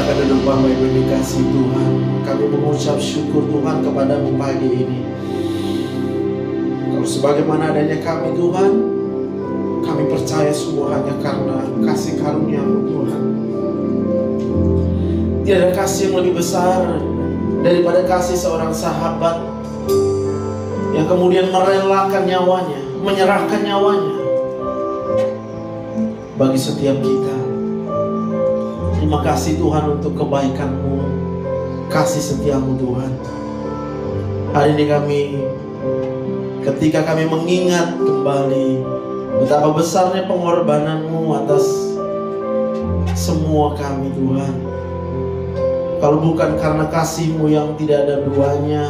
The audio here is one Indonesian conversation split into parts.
Silakan duduk Bapak Ibu dikasih Tuhan. Kami mengucap syukur Tuhan kepadamu pagi ini. Kalau sebagaimana adanya kami Tuhan, kami percaya semua hanya karena kasih karunia-Mu Tuhan. Tidak ada kasih yang lebih besar daripada kasih seorang sahabat yang kemudian merelakan nyawanya, menyerahkan nyawanya bagi setiap kita. Terima kasih Tuhan untuk kebaikan-Mu, kasih setia-Mu Tuhan. Hari ini ketika kami mengingat kembali betapa besarnya pengorbanan-Mu atas semua kami Tuhan. Kalau bukan karena kasih-Mu yang tidak ada duanya,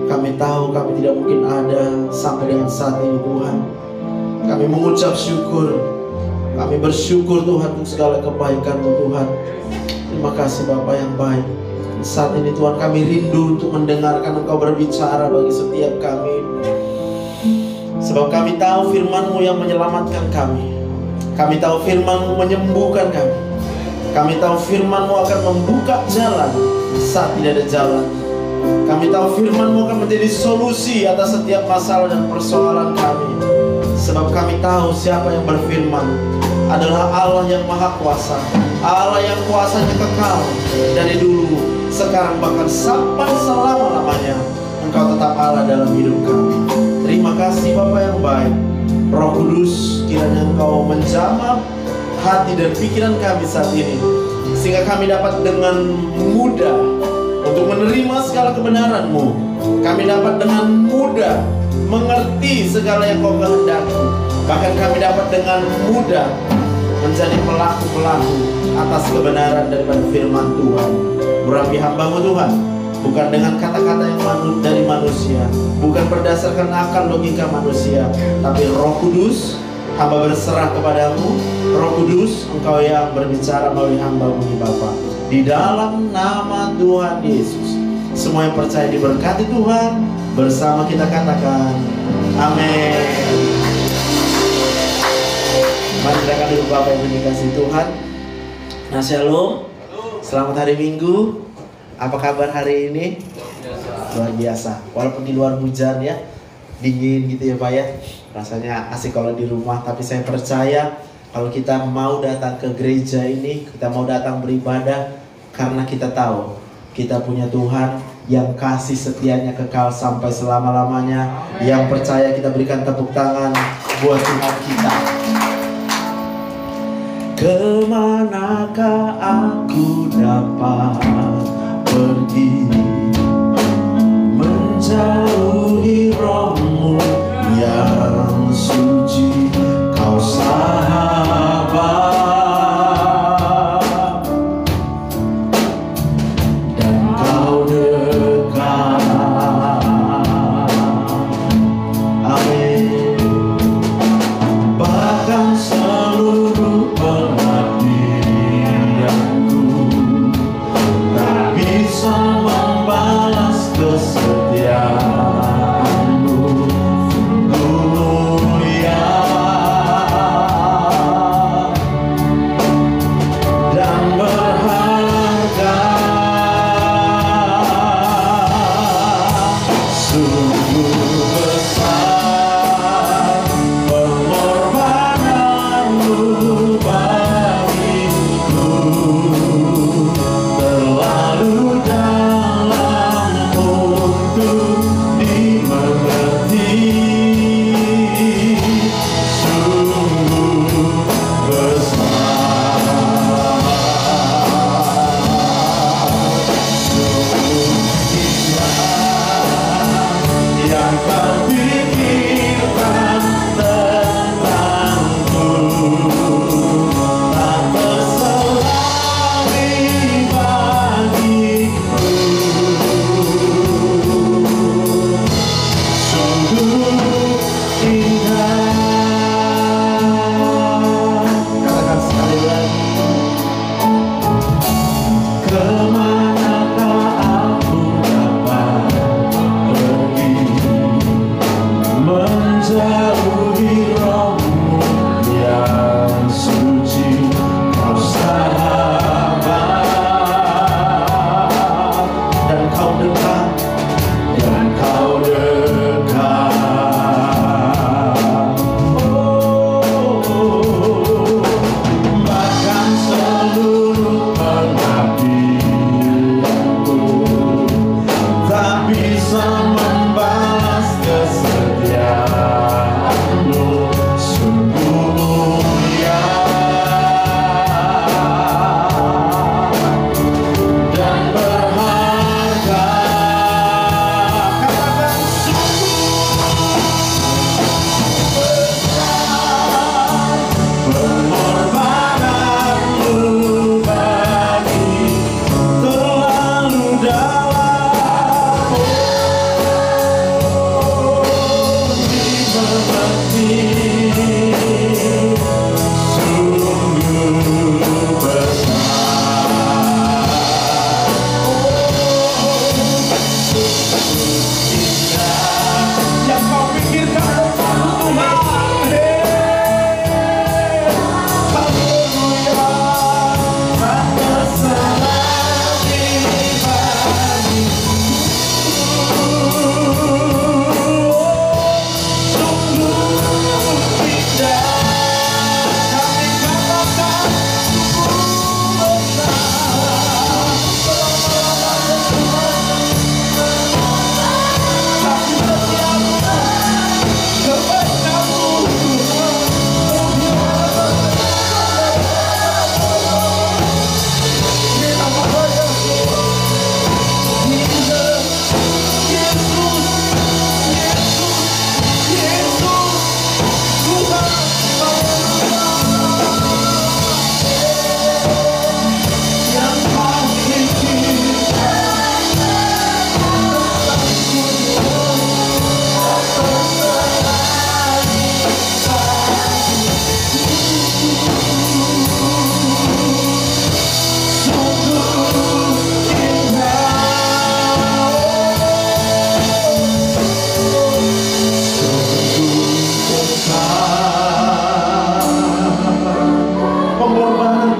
kami tahu kami tidak mungkin ada sampai dengan saat ini Tuhan. Kami mengucap syukur. Kami bersyukur Tuhan untuk segala kebaikan-Mu Tuhan. Terima kasih Bapa yang baik. Saat ini Tuhan kami rindu untuk mendengarkan Engkau berbicara bagi setiap kami. Sebab kami tahu firman-Mu yang menyelamatkan kami. Kami tahu firman-Mu menyembuhkan kami. Kami tahu firman-Mu akan membuka jalan saat tidak ada jalan. Kami tahu firman-Mu akan menjadi solusi atas setiap masalah dan persoalan kami. Sebab kami tahu siapa yang berfirman adalah Allah yang maha kuasa, Allah yang kuasanya kekal dari dulu, sekarang, bahkan sampai selama-lamanya. Engkau tetap Allah dalam hidup kami. Terima kasih Bapa yang baik. Roh Kudus, kiranya Engkau menjamah hati dan pikiran kami saat ini, sehingga kami dapat dengan mudah untuk menerima segala kebenaran-Mu. Kami dapat dengan mudah mengerti segala yang Kau kehendaki. Bahkan kami dapat dengan mudah menjadi pelaku-pelaku atas kebenaran daripada firman Tuhan. Urapi hamba-Mu Tuhan, bukan dengan kata-kata yang dari manusia, bukan berdasarkan akal logika manusia, tapi Roh Kudus, hamba berserah kepadamu. Roh Kudus, Engkau yang berbicara melalui hamba-Mu ini Bapa. Di dalam nama Tuhan Yesus, semua yang percaya diberkati Tuhan. Bersama kita katakan amin. Mari kita akan duduk Bapak Ibu dikasih Tuhan. Nah, shalom. Selamat hari Minggu. Apa kabar hari ini? Luar biasa. Walaupun di luar hujan ya, dingin gitu ya Pak ya. Rasanya asik kalau di rumah. Tapi saya percaya kalau kita mau datang ke gereja ini, kita mau datang beribadah, karena kita tahu kita punya Tuhan yang kasih setianya kekal sampai selama-lamanya. Yang percaya kita berikan tepuk tangan buat Tuhan kita. Kemanakah aku dapat pergi, menjauhi Roh-Mu yang suci, Kau sahabat, dan Kau dekat. Amin. Bahkan seluruh pengabdianku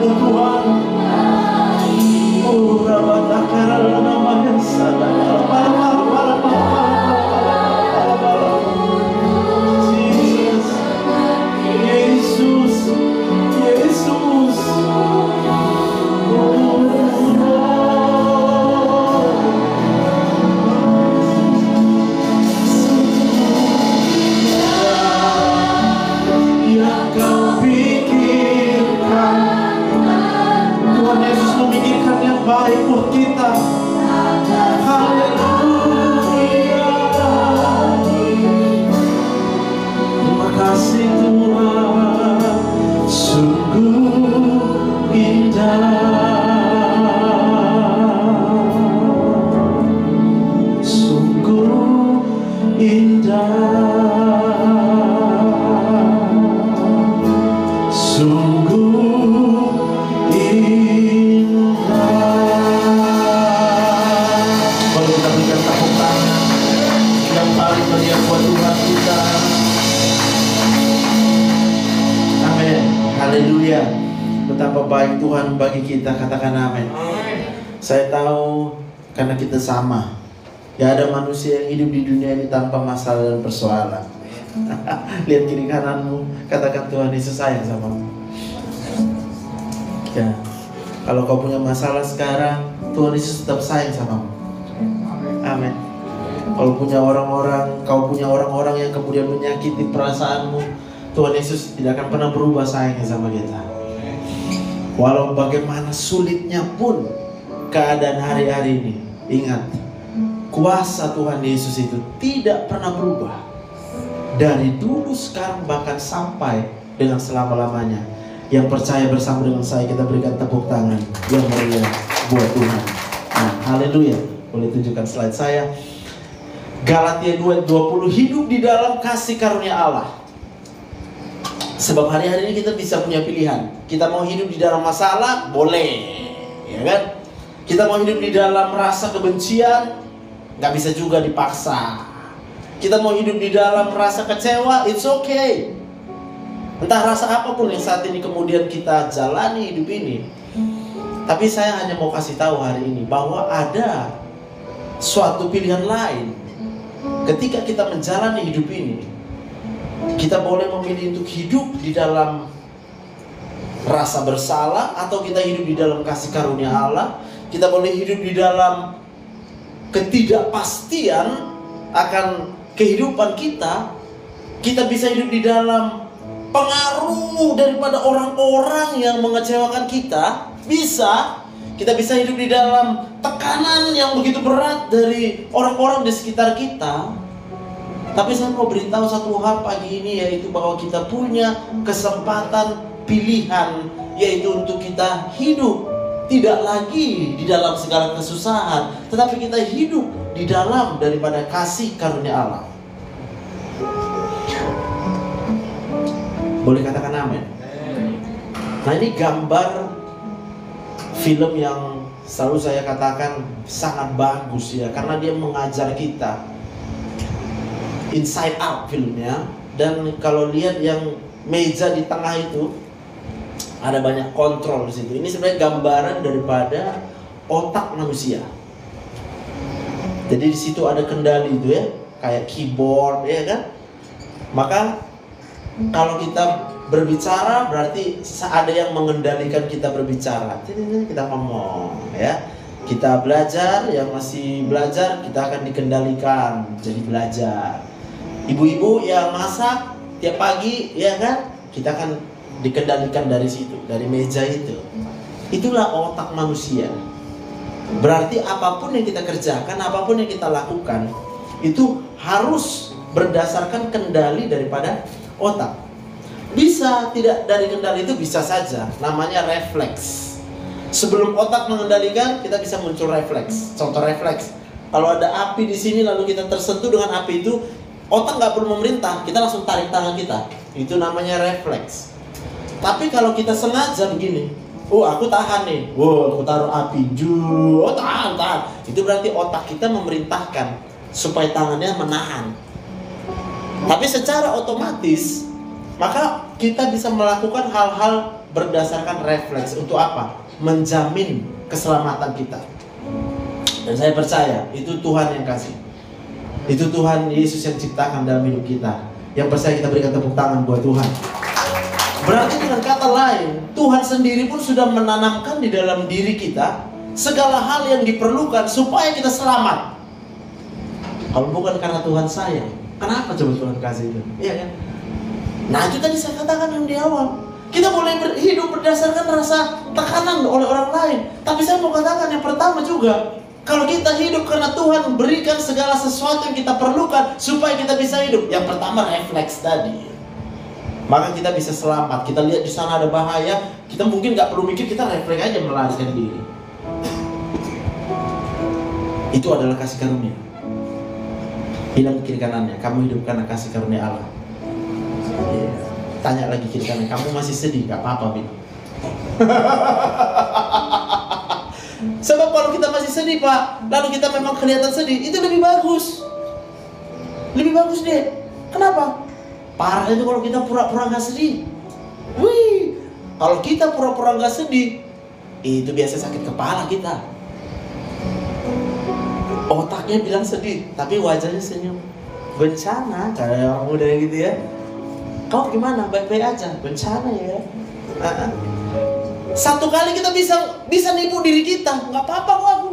baik-Mu Tuhan. Oh, rabatakara namanya sadar. Yesus, Yesus. Yang kau pikirkan, Tuhan Yesus memikirkan yang baik buat kita. Haleluya. Terima kasih Tuhan, sungguh indah, sungguh indah, sungguh indah. Boleh kita berikan tepuk tangan yang paling meriah buat Tuhan kita. Amin. Haleluya. Betapa baik Tuhan bagi kita. Katakan amin. Saya tahu karena kita sama. Gak ada manusia yang hidup di dunia ini tanpa masalah dan persoalan. Lihat kiri kananmu, katakan Tuhan Yesus sayang samamu. Ya. Kalau kau punya masalah sekarang, Tuhan Yesus tetap sayang samamu. Amin. Kalau punya kau punya orang-orang yang kemudian menyakiti perasaanmu, Tuhan Yesus tidak akan pernah berubah sayangnya sama kita. Walau bagaimana sulitnya pun keadaan hari-hari ini, ingat, kuasa Tuhan Yesus itu tidak pernah berubah. Dari dulu, sekarang, bahkan sampai dengan selama-lamanya. Yang percaya bersama dengan saya, kita berikan tepuk tangan yang meriah buat Tuhan. Nah, haleluya. Boleh tunjukkan slide saya. Galatia 2:20, hidup di dalam kasih karunia Allah. Sebab hari-hari ini kita bisa punya pilihan. Kita mau hidup di dalam masalah, boleh, ya kan? Kita mau hidup di dalam rasa kebencian, nggak bisa juga dipaksa. Kita mau hidup di dalam rasa kecewa, it's okay. Entah rasa apapun yang saat ini kemudian kita jalani hidup ini. Tapi saya hanya mau kasih tahu hari ini bahwa ada suatu pilihan lain. Ketika kita menjalani hidup ini, kita boleh memilih untuk hidup di dalam rasa bersalah, atau kita hidup di dalam kasih karunia Allah. Kita boleh hidup di dalam ketidakpastian akan kehidupan kita. Kita bisa hidup di dalam pengaruh daripada orang-orang yang mengecewakan kita. Kita bisa hidup di dalam tekanan yang begitu berat dari orang-orang di sekitar kita. Tapi saya mau beritahu satu hal pagi ini, yaitu bahwa kita punya kesempatan pilihan, yaitu untuk kita hidup tidak lagi di dalam segala kesusahan, tetapi kita hidup di dalam daripada kasih karunia Allah. Boleh katakan amin. Nah, ini gambar film yang selalu saya katakan sangat bagus ya, karena dia mengajar kita. Inside Out filmnya. Dan kalau lihat yang meja di tengah itu, ada banyak kontrol di situ. Ini sebenarnya gambaran daripada otak manusia. Jadi di situ ada kendali itu ya, kayak keyboard ya kan. Maka kalau kita berbicara berarti ada yang mengendalikan kita berbicara. Kita ngomong ya. Kita belajar, yang masih belajar kita akan dikendalikan jadi belajar. Ibu-ibu yang masak tiap pagi ya kan, kita akan dikendalikan dari situ, dari meja itu. Itulah otak manusia. Berarti apapun yang kita kerjakan, apapun yang kita lakukan, itu harus berdasarkan kendali daripada otak. Bisa tidak dari kendali itu, bisa saja, namanya refleks. Sebelum otak mengendalikan, kita bisa muncul refleks. Contoh refleks, kalau ada api di sini lalu kita tersentuh dengan api itu, otak nggak perlu memerintah, kita langsung tarik tangan kita. Itu namanya refleks. Tapi kalau kita sengaja begini, aku tahan nih, aku taruh api, tahan. Itu berarti otak kita memerintahkan supaya tangannya menahan. Tapi secara otomatis, maka kita bisa melakukan hal-hal berdasarkan refleks. Untuk apa? Menjamin keselamatan kita. Dan saya percaya itu Tuhan yang kasih. Itu Tuhan Yesus yang ciptakan dalam hidup kita. Yang percaya kita berikan tepuk tangan buat Tuhan. Berarti dengan kata lain, Tuhan sendiri pun sudah menanamkan di dalam diri kita segala hal yang diperlukan supaya kita selamat. Kalau bukan karena Tuhan sayang, kenapa coba Tuhan kasih itu? Iya kan? Nah itu tadi saya katakan yang di awal. Kita boleh hidup berdasarkan rasa tekanan oleh orang lain. Tapi saya mau katakan yang pertama juga, kalau kita hidup karena Tuhan berikan segala sesuatu yang kita perlukan supaya kita bisa hidup. Yang pertama refleks tadi. Maka kita bisa selamat. Kita lihat di sana ada bahaya, kita mungkin nggak perlu mikir, kita refleks aja melarikan diri. Itu adalah kasih karunia. Bilang kiri kanannya, kamu hidup karena kasih karunia Allah. Tanya lagi kiri kanan, kamu masih sedih? Gak apa-apa, Bin. Sebab kalau kita masih sedih, Pak, lalu kita memang kelihatan sedih, itu lebih bagus. Lebih bagus deh. Kenapa? Parah itu kalau kita pura-pura gak sedih. Wih, kalau kita pura-pura gak sedih, itu biasa sakit kepala kita. Otaknya bilang sedih, tapi wajahnya senyum. Bencana, kayak orang muda gitu ya. Kau gimana? Baik-baik aja. Bencana ya. Satu kali kita bisa nipu diri kita. Nggak apa-apa kok aku.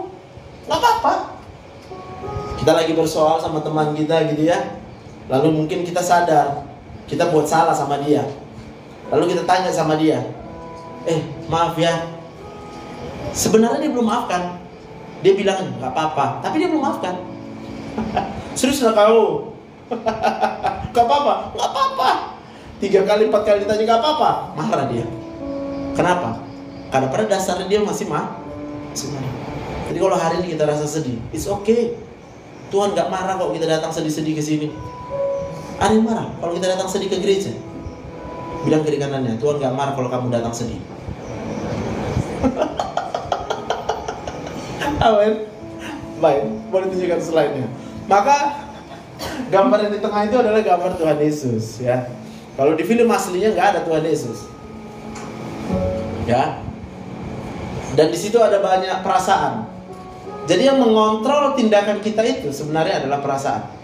Nggak apa-apa. Kita lagi bersoal sama teman kita gitu ya. Lalu mungkin kita sadar kita buat salah sama dia. Lalu kita tanya sama dia, maaf ya. Sebenarnya dia belum maafkan. Dia bilang nggak apa-apa, tapi dia belum maafkan. Serius lah kau? Nggak apa-apa, nggak apa-apa. 3 kali 4 kali ditanya nggak apa-apa, marah dia. Kenapa? Karena pada dasarnya dia masih marah. Jadi kalau hari ini kita rasa sedih, it's okay. Tuhan nggak marah kalau kita datang sedih-sedih ke sini. Ada yang marah kalau kita datang sedih ke gereja. Bilang kiri kanannya, Tuhan nggak marah kalau kamu datang sedih. Amin. Baik, boleh tunjukkan slide-nya. Maka gambar yang di tengah itu adalah gambar Tuhan Yesus ya. Kalau di film aslinya nggak ada Tuhan Yesus. Ya. Dan di situ ada banyak perasaan. Jadi yang mengontrol tindakan kita itu sebenarnya adalah perasaan.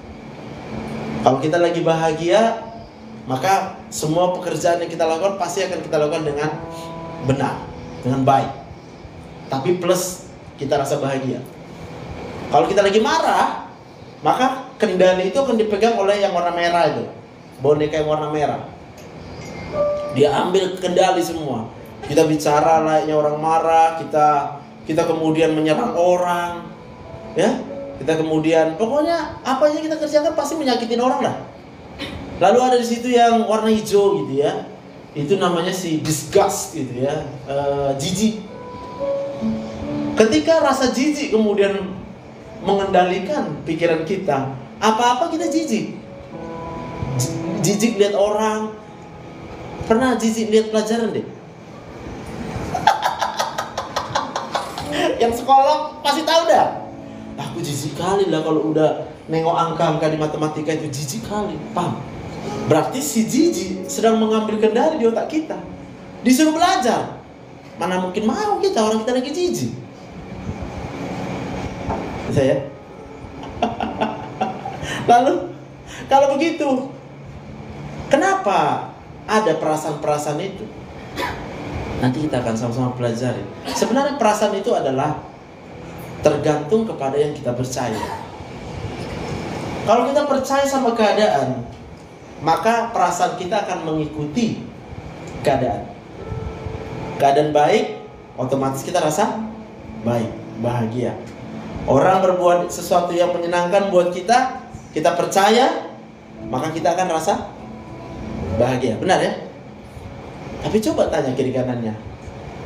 Kalau kita lagi bahagia, maka semua pekerjaan yang kita lakukan pasti akan kita lakukan dengan benar, dengan baik. Tapi plus kita rasa bahagia. Kalau kita lagi marah, maka kendali itu akan dipegang oleh yang warna merah itu. Boneka yang warna merah. Dia ambil kendali semua. Kita bicara layaknya orang marah, kita kemudian menyerang orang. Ya, kita kemudian pokoknya apa yang kita kerjakan pasti menyakitin orang lah. Lalu ada di situ yang warna hijau gitu ya. Itu namanya si disgust gitu ya. Jijik. Ketika rasa jijik kemudian mengendalikan pikiran kita, apa-apa kita jijik. Jijik lihat orang. Pernah jijik lihat pelajaran deh? Yang sekolah pasti tahu dah. Aku jijik kali lah kalau udah nengok angka-angka di matematika itu, jijik kali. Paham? Berarti si jijik sedang mengambil kendali di otak kita. Disuruh belajar. Mana mungkin mau kita, orang kita lagi jijik. Saya. Lalu kalau begitu, kenapa ada perasaan-perasaan itu? Nanti kita akan sama-sama pelajari. Sebenarnya perasaan itu adalah tergantung kepada yang kita percaya. Kalau kita percaya sama keadaan, maka perasaan kita akan mengikuti keadaan. Keadaan baik, otomatis kita rasa baik, bahagia. Orang berbuat sesuatu yang menyenangkan buat kita, kita percaya, maka kita akan rasa bahagia. Benar ya? Tapi coba tanya kiri kanannya,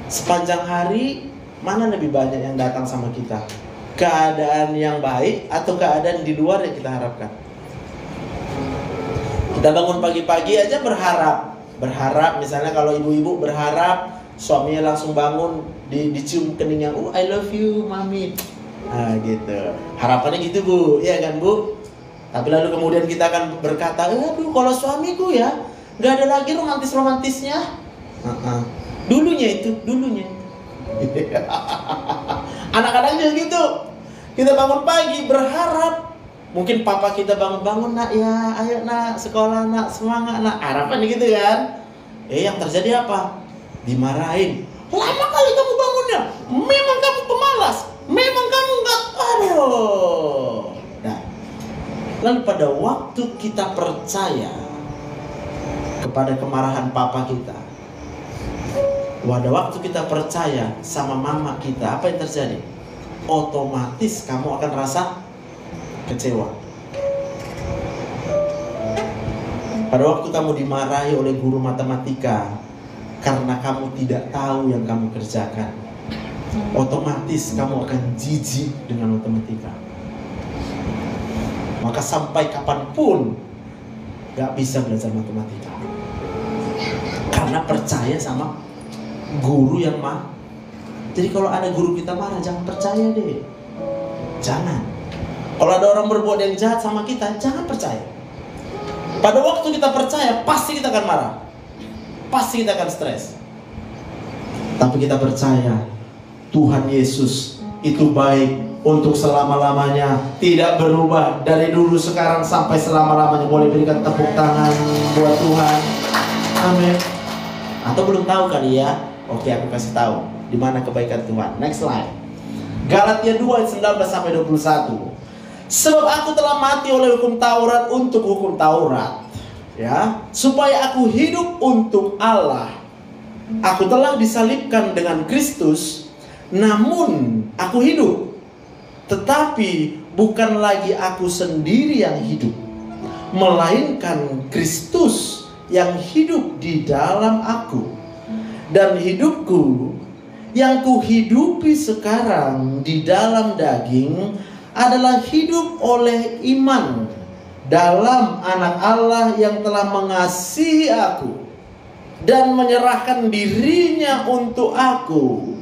sepanjang hari mana lebih banyak yang datang sama kita? Keadaan yang baik atau keadaan di luar yang kita harapkan? Kita bangun pagi-pagi aja berharap misalnya kalau ibu-ibu berharap suaminya langsung bangun dicium keningnya, I love you mami. Nah gitu, harapannya gitu Bu, iya kan Bu? Tapi lalu kemudian kita akan berkata, aduh kalau suamiku ya gak ada lagi romantis-romantisnya. Dulunya. Anak-anak juga gitu. Kita bangun pagi berharap, mungkin papa kita bangun-bangun, nak ya, ayo nak sekolah nak, semangat nak, harapan gitu kan. Yang terjadi apa? Dimarahin. Lama kali kamu bangunnya, memang kamu pemalas, memang kamu enggak, aduh. Nah, lalu pada waktu kita percaya kepada kemarahan papa kita, pada waktu kita percaya sama mama kita, apa yang terjadi? Otomatis kamu akan rasa kecewa. Pada waktu kamu dimarahi oleh guru matematika karena kamu tidak tahu yang kamu kerjakan, otomatis kamu akan jijik dengan matematika. Maka sampai kapanpun gak bisa belajar matematika, karena percaya sama guru yang marah. Jadi kalau ada guru kita marah, jangan percaya deh. Jangan. Kalau ada orang berbuat yang jahat sama kita, jangan percaya. Pada waktu kita percaya, pasti kita akan marah, pasti kita akan stres. Tapi kita percaya Tuhan Yesus itu baik untuk selama-lamanya, tidak berubah dari dulu, sekarang sampai selama-lamanya. Boleh berikan tepuk tangan buat Tuhan. Amin. Atau belum tahu kali ya? Oke, aku kasih tahu di mana kebaikan Tuhan. Next slide. Galatia 2 ayat 19 sampai 21. Sebab aku telah mati oleh hukum Taurat untuk hukum Taurat, ya, supaya aku hidup untuk Allah. Aku telah disalibkan dengan Kristus, namun aku hidup, tetapi bukan lagi aku sendiri yang hidup, melainkan Kristus yang hidup di dalam aku. Dan hidupku yang kuhidupi sekarang di dalam daging adalah hidup oleh iman dalam Anak Allah yang telah mengasihi aku dan menyerahkan dirinya untuk aku.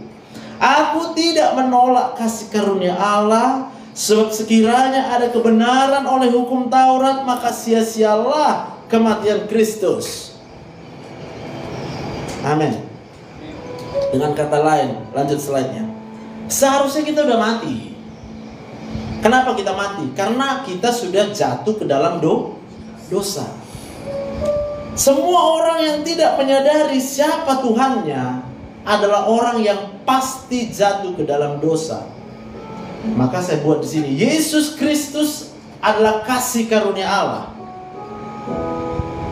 Aku tidak menolak kasih karunia Allah, sebab sekiranya ada kebenaran oleh hukum Taurat, maka sia-sialah kematian Kristus. Amin. Dengan kata lain, lanjut slide-nya. Seharusnya kita udah mati. Kenapa kita mati? Karena kita sudah jatuh ke dalam dosa. Semua orang yang tidak menyadari siapa Tuhannya adalah orang yang pasti jatuh ke dalam dosa. Maka saya buat di sini, Yesus Kristus adalah kasih karunia Allah.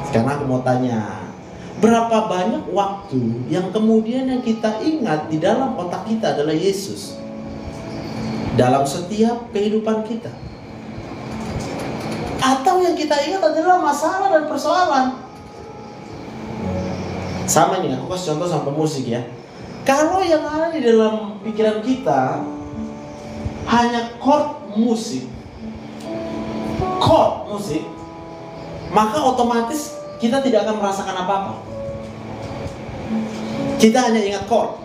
Sekarang aku mau tanya, berapa banyak waktu yang kemudian yang kita ingat di dalam otak kita adalah Yesus dalam setiap kehidupan kita? Atau yang kita ingat adalah masalah dan persoalan? Sama nih, aku kasih contoh sama musik ya. Kalau yang ada di dalam pikiran kita hanya chord musik, maka otomatis kita tidak akan merasakan apa-apa. Kita hanya ingat chord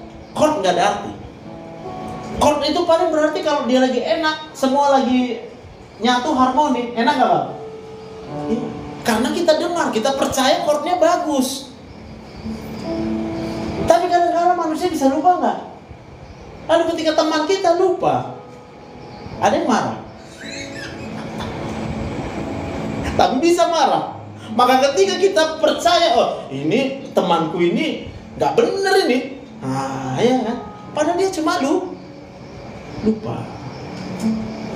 nggak ada arti. Chord itu paling berarti kalau dia lagi enak, semua lagi nyatu harmoni, enak nggak Bang? Ya, karena kita dengar, kita percaya chordnya bagus. Tapi kadang-kadang manusia bisa lupa nggak? Lalu ketika teman kita lupa, ada yang marah. Tapi bisa marah. Maka ketika kita percaya, oh ini temanku ini nggak bener ini, ya kan? Padahal dia cuma lupa.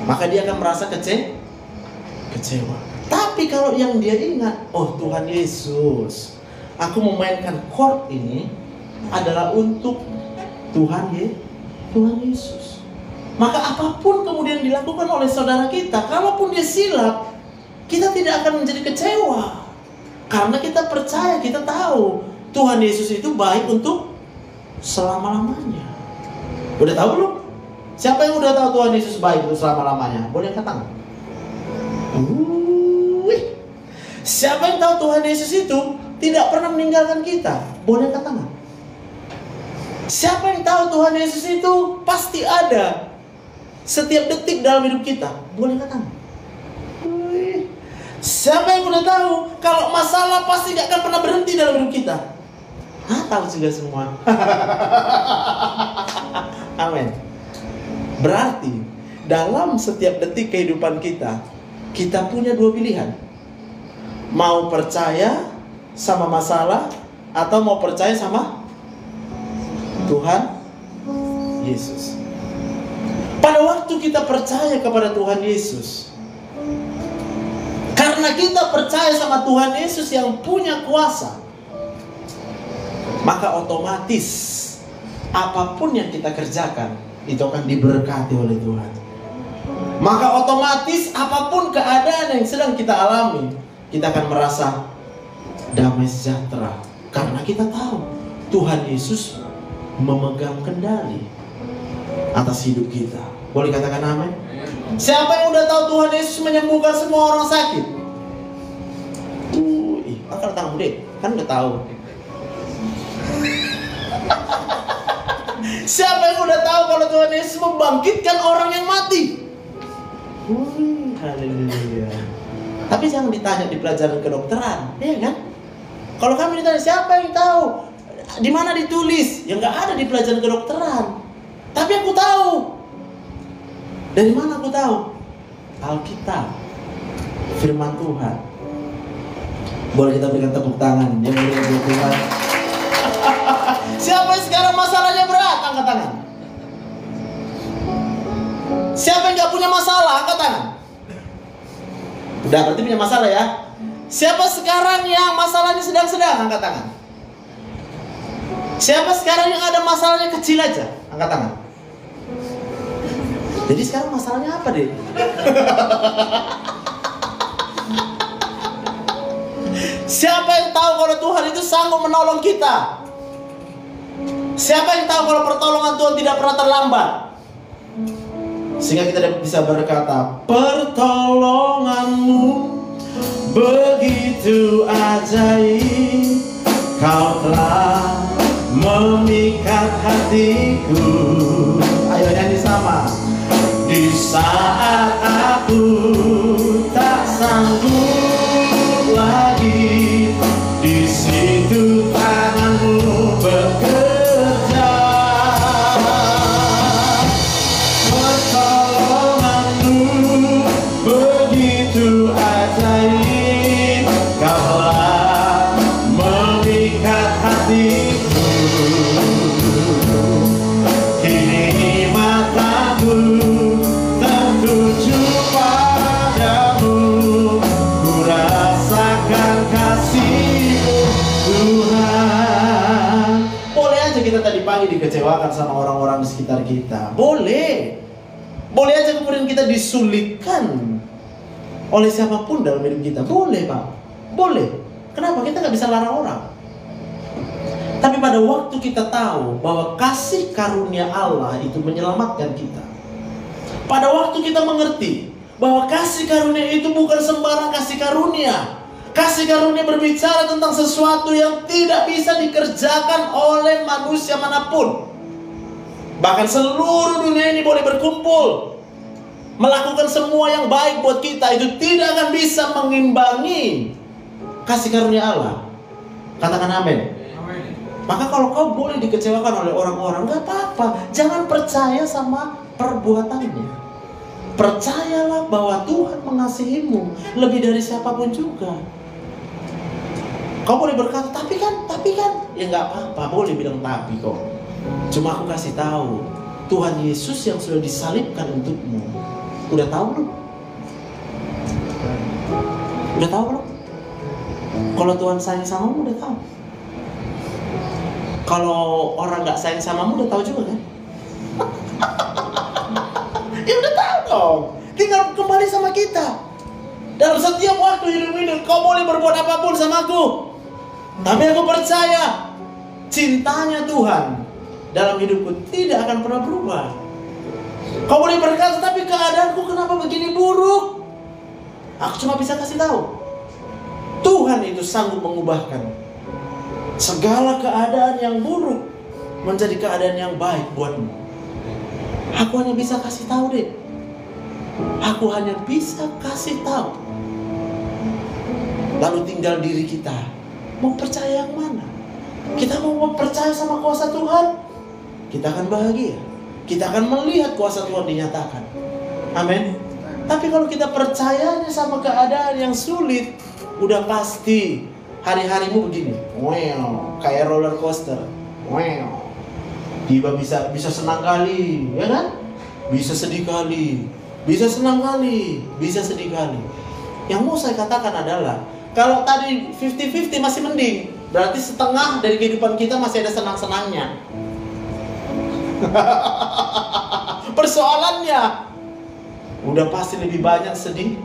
Maka dia akan merasa kecewa. Tapi kalau yang dia ingat, oh Tuhan Yesus, aku memainkan chord ini adalah untuk Tuhan Yesus. Maka apapun kemudian dilakukan oleh saudara kita, kalaupun dia silap, kita tidak akan menjadi kecewa. Karena kita percaya, kita tahu Tuhan Yesus itu baik untuk selama-lamanya. Udah tahu belum? Siapa yang udah tahu Tuhan Yesus baik untuk selama-lamanya? Boleh angkat tangan. Siapa yang tahu Tuhan Yesus itu tidak pernah meninggalkan kita? Boleh angkat tangan. Siapa yang tahu Tuhan Yesus itu pasti ada setiap detik dalam hidup kita? Boleh angkat tangan. Siapa yang udah tahu kalau masalah pasti gak akan pernah berhenti dalam hidup kita? tahu juga semua. Amin. Berarti dalam setiap detik kehidupan kita, kita punya dua pilihan. Mau percaya sama masalah atau mau percaya sama Tuhan Yesus. Pada waktu kita percaya kepada Tuhan Yesus, karena kita percaya sama Tuhan Yesus yang punya kuasa, maka otomatis apapun yang kita kerjakan itu akan diberkati oleh Tuhan. Maka otomatis apapun keadaan yang sedang kita alami, kita akan merasa damai sejahtera. Karena kita tahu Tuhan Yesus memegang kendali atas hidup kita. Boleh katakan amin? Siapa yang udah tahu Tuhan Yesus menyembuhkan semua orang sakit? Angkat tanganmu deh, kan udah tahu. Siapa yang udah tahu kalau Tuhan Yesus membangkitkan orang yang mati? Haleluya. Tapi jangan ditanya di pelajaran kedokteran, ya kan? Kalau kami ditanya siapa yang tahu, di mana ditulis? Ya nggak ada di pelajaran kedokteran. Tapi aku tahu. Dari mana aku tahu? Alkitab, firman Tuhan. Boleh kita berikan tepuk tangan yang mulia buat Tuhan. Siapa yang sekarang masalahnya berat? Angkat tangan. Siapa yang nggak punya masalah? Angkat tangan. Udah, berarti punya masalah ya. Siapa sekarang yang masalahnya sedang-sedang? Angkat tangan. Siapa sekarang yang ada masalahnya kecil aja? Angkat tangan. Jadi sekarang masalahnya apa deh? Siapa yang tahu kalau Tuhan itu sanggup menolong kita? Siapa yang tahu kalau pertolongan Tuhan tidak pernah terlambat? Sehingga kita bisa berkata, pertolonganmu begitu ajaib, kau telah memikat hatiku. Ayo nyanyi sama. Di saat aku tak sanggup lagi, di situ tanganmu bekerja. Pertolonganmu begitu ajaib, kau telah memikat hatiku. Kini mataku tertuju padamu, ku rasakan kasih-Mu Tuhan. Boleh aja kita tadi pagi dikecewakan sama orang-orang di sekitar kita. Boleh. Boleh aja kemudian kita disulitkan oleh siapapun dalam hidup kita. Boleh, Pak. Boleh. Kenapa? Kita nggak bisa larang orang. Tapi pada waktu kita tahu bahwa kasih karunia Allah itu menyelamatkan kita, pada waktu kita mengerti bahwa kasih karunia itu bukan sembarang kasih karunia. Kasih karunia berbicara tentang sesuatu yang tidak bisa dikerjakan oleh manusia manapun. Bahkan seluruh dunia ini boleh berkumpul melakukan semua yang baik buat kita, itu tidak akan bisa mengimbangi kasih karunia Allah. Katakan amin. Maka kalau kau boleh dikecewakan oleh orang-orang, gak apa-apa. Jangan percaya sama perbuatannya. Percayalah bahwa Tuhan mengasihimu lebih dari siapapun juga. Kau boleh berkata, tapi kan. Ya gak apa-apa, boleh bilang tapi kok. Cuma aku kasih tahu, Tuhan Yesus yang sudah disalibkan untukmu. Udah tahu belum? Udah tahu belum? Kalau Tuhan sayang samamu, udah tahu. Kalau orang gak sayang samamu, udah tahu juga kan? Ya udah tahu dong. Tinggal kembali sama kita. Dalam setiap waktu hidup-hidup, kau boleh berbuat apapun sama aku, tapi aku percaya cintanya Tuhan dalam hidupku tidak akan pernah berubah. Kau boleh berkata, tapi keadaanku kenapa begini buruk? Aku cuma bisa kasih tahu, Tuhan itu sanggup mengubahkan segala keadaan yang buruk menjadi keadaan yang baik buatmu. Aku hanya bisa kasih tahu deh. Aku hanya bisa kasih tahu. Lalu tinggal diri kita mau percaya yang mana. Kita mau percaya sama kuasa Tuhan, kita akan bahagia. Kita akan melihat kuasa Tuhan dinyatakan. Amin. Tapi kalau kita percayanya sama keadaan yang sulit, udah pasti hari-harimu begini. Wow, kayak roller coaster. Wow. Tiba bisa senang kali, ya kan? Bisa sedih kali, bisa senang kali, bisa sedih kali. Yang mau saya katakan adalah, kalau tadi 50-50 masih mending, berarti setengah dari kehidupan kita masih ada senang-senangnya. Persoalannya udah pasti lebih banyak sedih.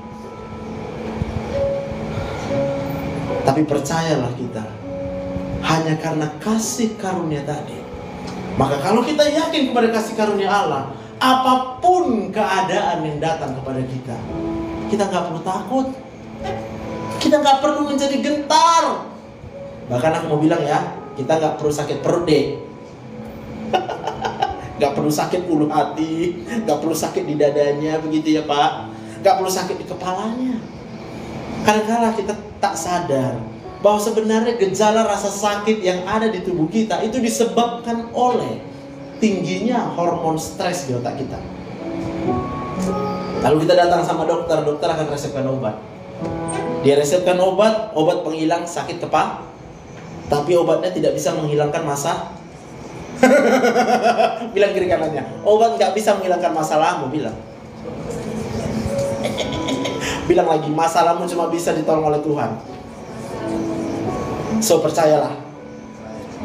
Tapi percayalah kita, hanya karena kasih karunia tadi. Maka kalau kita yakin kepada kasih karunia Allah, apapun keadaan yang datang kepada kita, kita nggak perlu takut. Kita nggak perlu menjadi gentar. Bahkan aku mau bilang ya, kita nggak perlu sakit perut deh. Gak perlu sakit ulu hati, gak perlu sakit di dadanya, begitu ya Pak. Gak perlu sakit di kepalanya. Kadang-kadang kita tak sadar bahwa sebenarnya gejala rasa sakit yang ada di tubuh kita itu disebabkan oleh tingginya hormon stres di otak kita. Lalu kita datang sama dokter, dokter akan resepkan obat. Dia resepkan obat penghilang sakit kepala, tapi obatnya tidak bisa menghilangkan bilang kiri kanannya, obat nggak bisa menghilangkan masalahmu, bilang. Bilang lagi, masalahmu cuma bisa ditolong oleh Tuhan. So percayalah.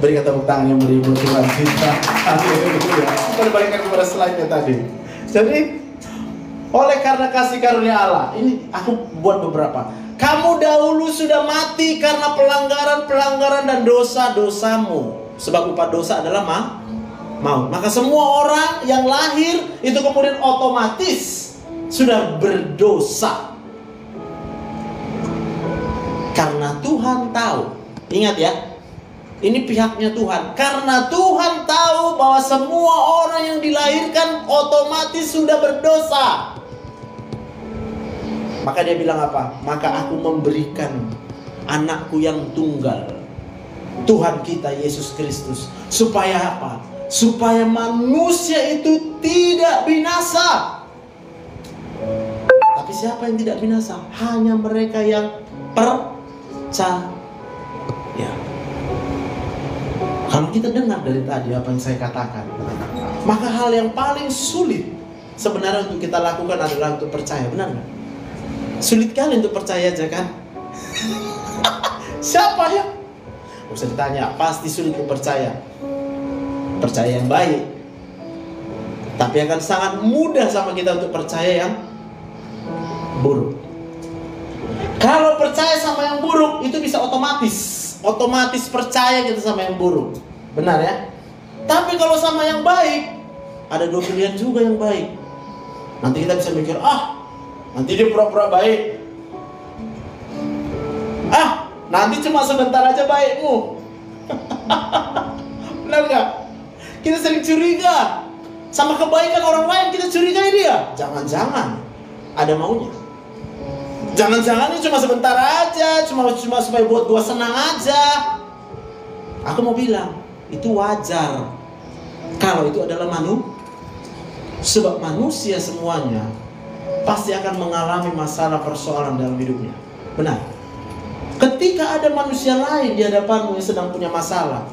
Berikan tepuk tangan yang beri buat Tuhan kita. Haleluya. Kita balikkan kepada slide-nya tadi. Jadi, oleh karena kasih karunia Allah, ini aku buat beberapa. Kamu dahulu sudah mati karena pelanggaran dan dosa-dosamu. Sebab upah dosa adalah maut. Maka semua orang yang lahir itu kemudian otomatis sudah berdosa. Karena Tuhan tahu. Ingat ya, ini pihaknya Tuhan. Karena Tuhan tahu bahwa semua orang yang dilahirkan otomatis sudah berdosa. Maka dia bilang apa? Maka aku memberikan anakku yang tunggal, Tuhan kita Yesus Kristus. Supaya apa? Supaya manusia itu tidak binasa. Tapi siapa yang tidak binasa? Hanya mereka yang percaya. Kalau kita dengar dari tadi apa yang saya katakan, maka hal yang paling sulit sebenarnya untuk kita lakukan adalah untuk percaya. Benar nggak? Sulit kali untuk percaya aja kan? Siapa ya? Gak usah ditanya, pasti sulit untuk percaya. Percaya yang baik. Tapi akan sangat mudah sama kita untuk percaya yang buruk. Kalau percaya sama yang buruk, itu bisa otomatis percaya kita sama yang buruk. Benar ya? Tapi kalau sama yang baik, ada dua pilihan juga yang baik. Nanti kita bisa mikir, nanti dia pura-pura baik. Nanti cuma sebentar aja baikmu. Benar gak? Kita sering curiga sama kebaikan orang lain, kita curigai dia. Jangan-jangan ada maunya. Jangan-jangan ini cuma sebentar aja, cuma supaya buat gua senang aja. Aku mau bilang, itu wajar kalau itu adalah sebab manusia semuanya pasti akan mengalami masalah persoalan dalam hidupnya. Benar. Ketika ada manusia lain di hadapanmu yang sedang punya masalah,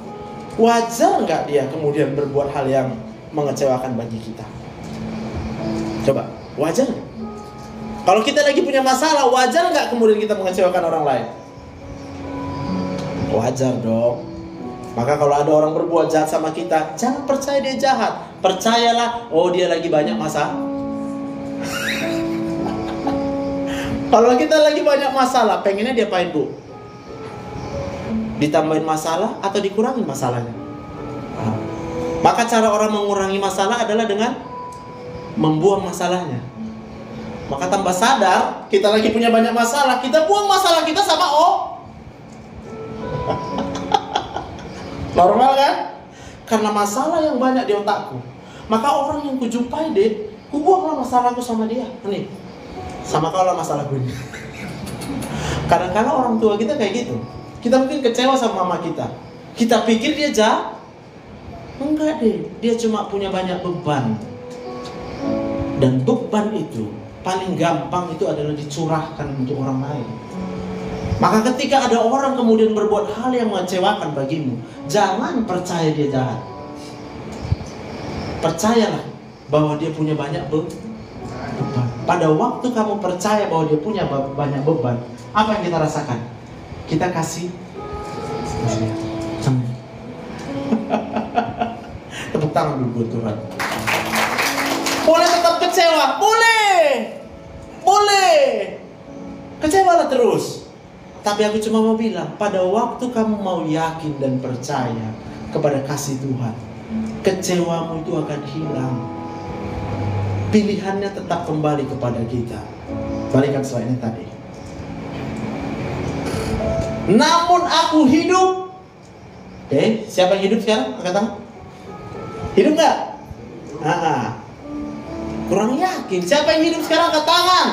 wajar nggak dia kemudian berbuat hal yang mengecewakan bagi kita? Coba, wajar nggak? Kalau kita lagi punya masalah, wajar nggak kemudian kita mengecewakan orang lain? Wajar dong. Maka kalau ada orang berbuat jahat sama kita, jangan percaya dia jahat. Percayalah, dia lagi banyak masalah. Kalau kita lagi banyak masalah, pengennya diapain, Bu? Ditambahin masalah atau dikurangin masalahnya? Maka cara orang mengurangi masalah adalah dengan membuang masalahnya. Maka tambah sadar, kita lagi punya banyak masalah, kita buang masalah kita sama normal kan? Karena masalah yang banyak di otakku, maka orang yang kujumpai deh, kubuanglah masalahku sama dia. Nih, sama kau lah masalah gue. Kadang-kadang orang tua kita kayak gitu. Kita mungkin kecewa sama mama kita. Kita pikir dia jahat. Enggak deh, dia cuma punya banyak beban. Dan beban itu paling gampang itu adalah dicurahkan untuk orang lain. Maka ketika ada orang kemudian berbuat hal yang mengecewakan bagimu, jangan percaya dia jahat. Percayalah bahwa dia punya banyak beban. Pada waktu kamu percaya bahwa dia punya banyak beban, apa yang kita rasakan? Kita kasih tepuk tangan dulu buat Tuhan. Boleh tetap kecewa, boleh kecewalah terus. Tapi aku cuma mau bilang, pada waktu kamu mau yakin dan percaya kepada kasih Tuhan, kecewamu itu akan hilang. Pilihannya tetap kembali kepada kita. Balikan slide ini tadi. Namun aku hidup. Oke, siapa yang hidup sekarang? Angkat tangan. Hidup gak? Kurang yakin. Siapa yang hidup sekarang? Angkat tangan.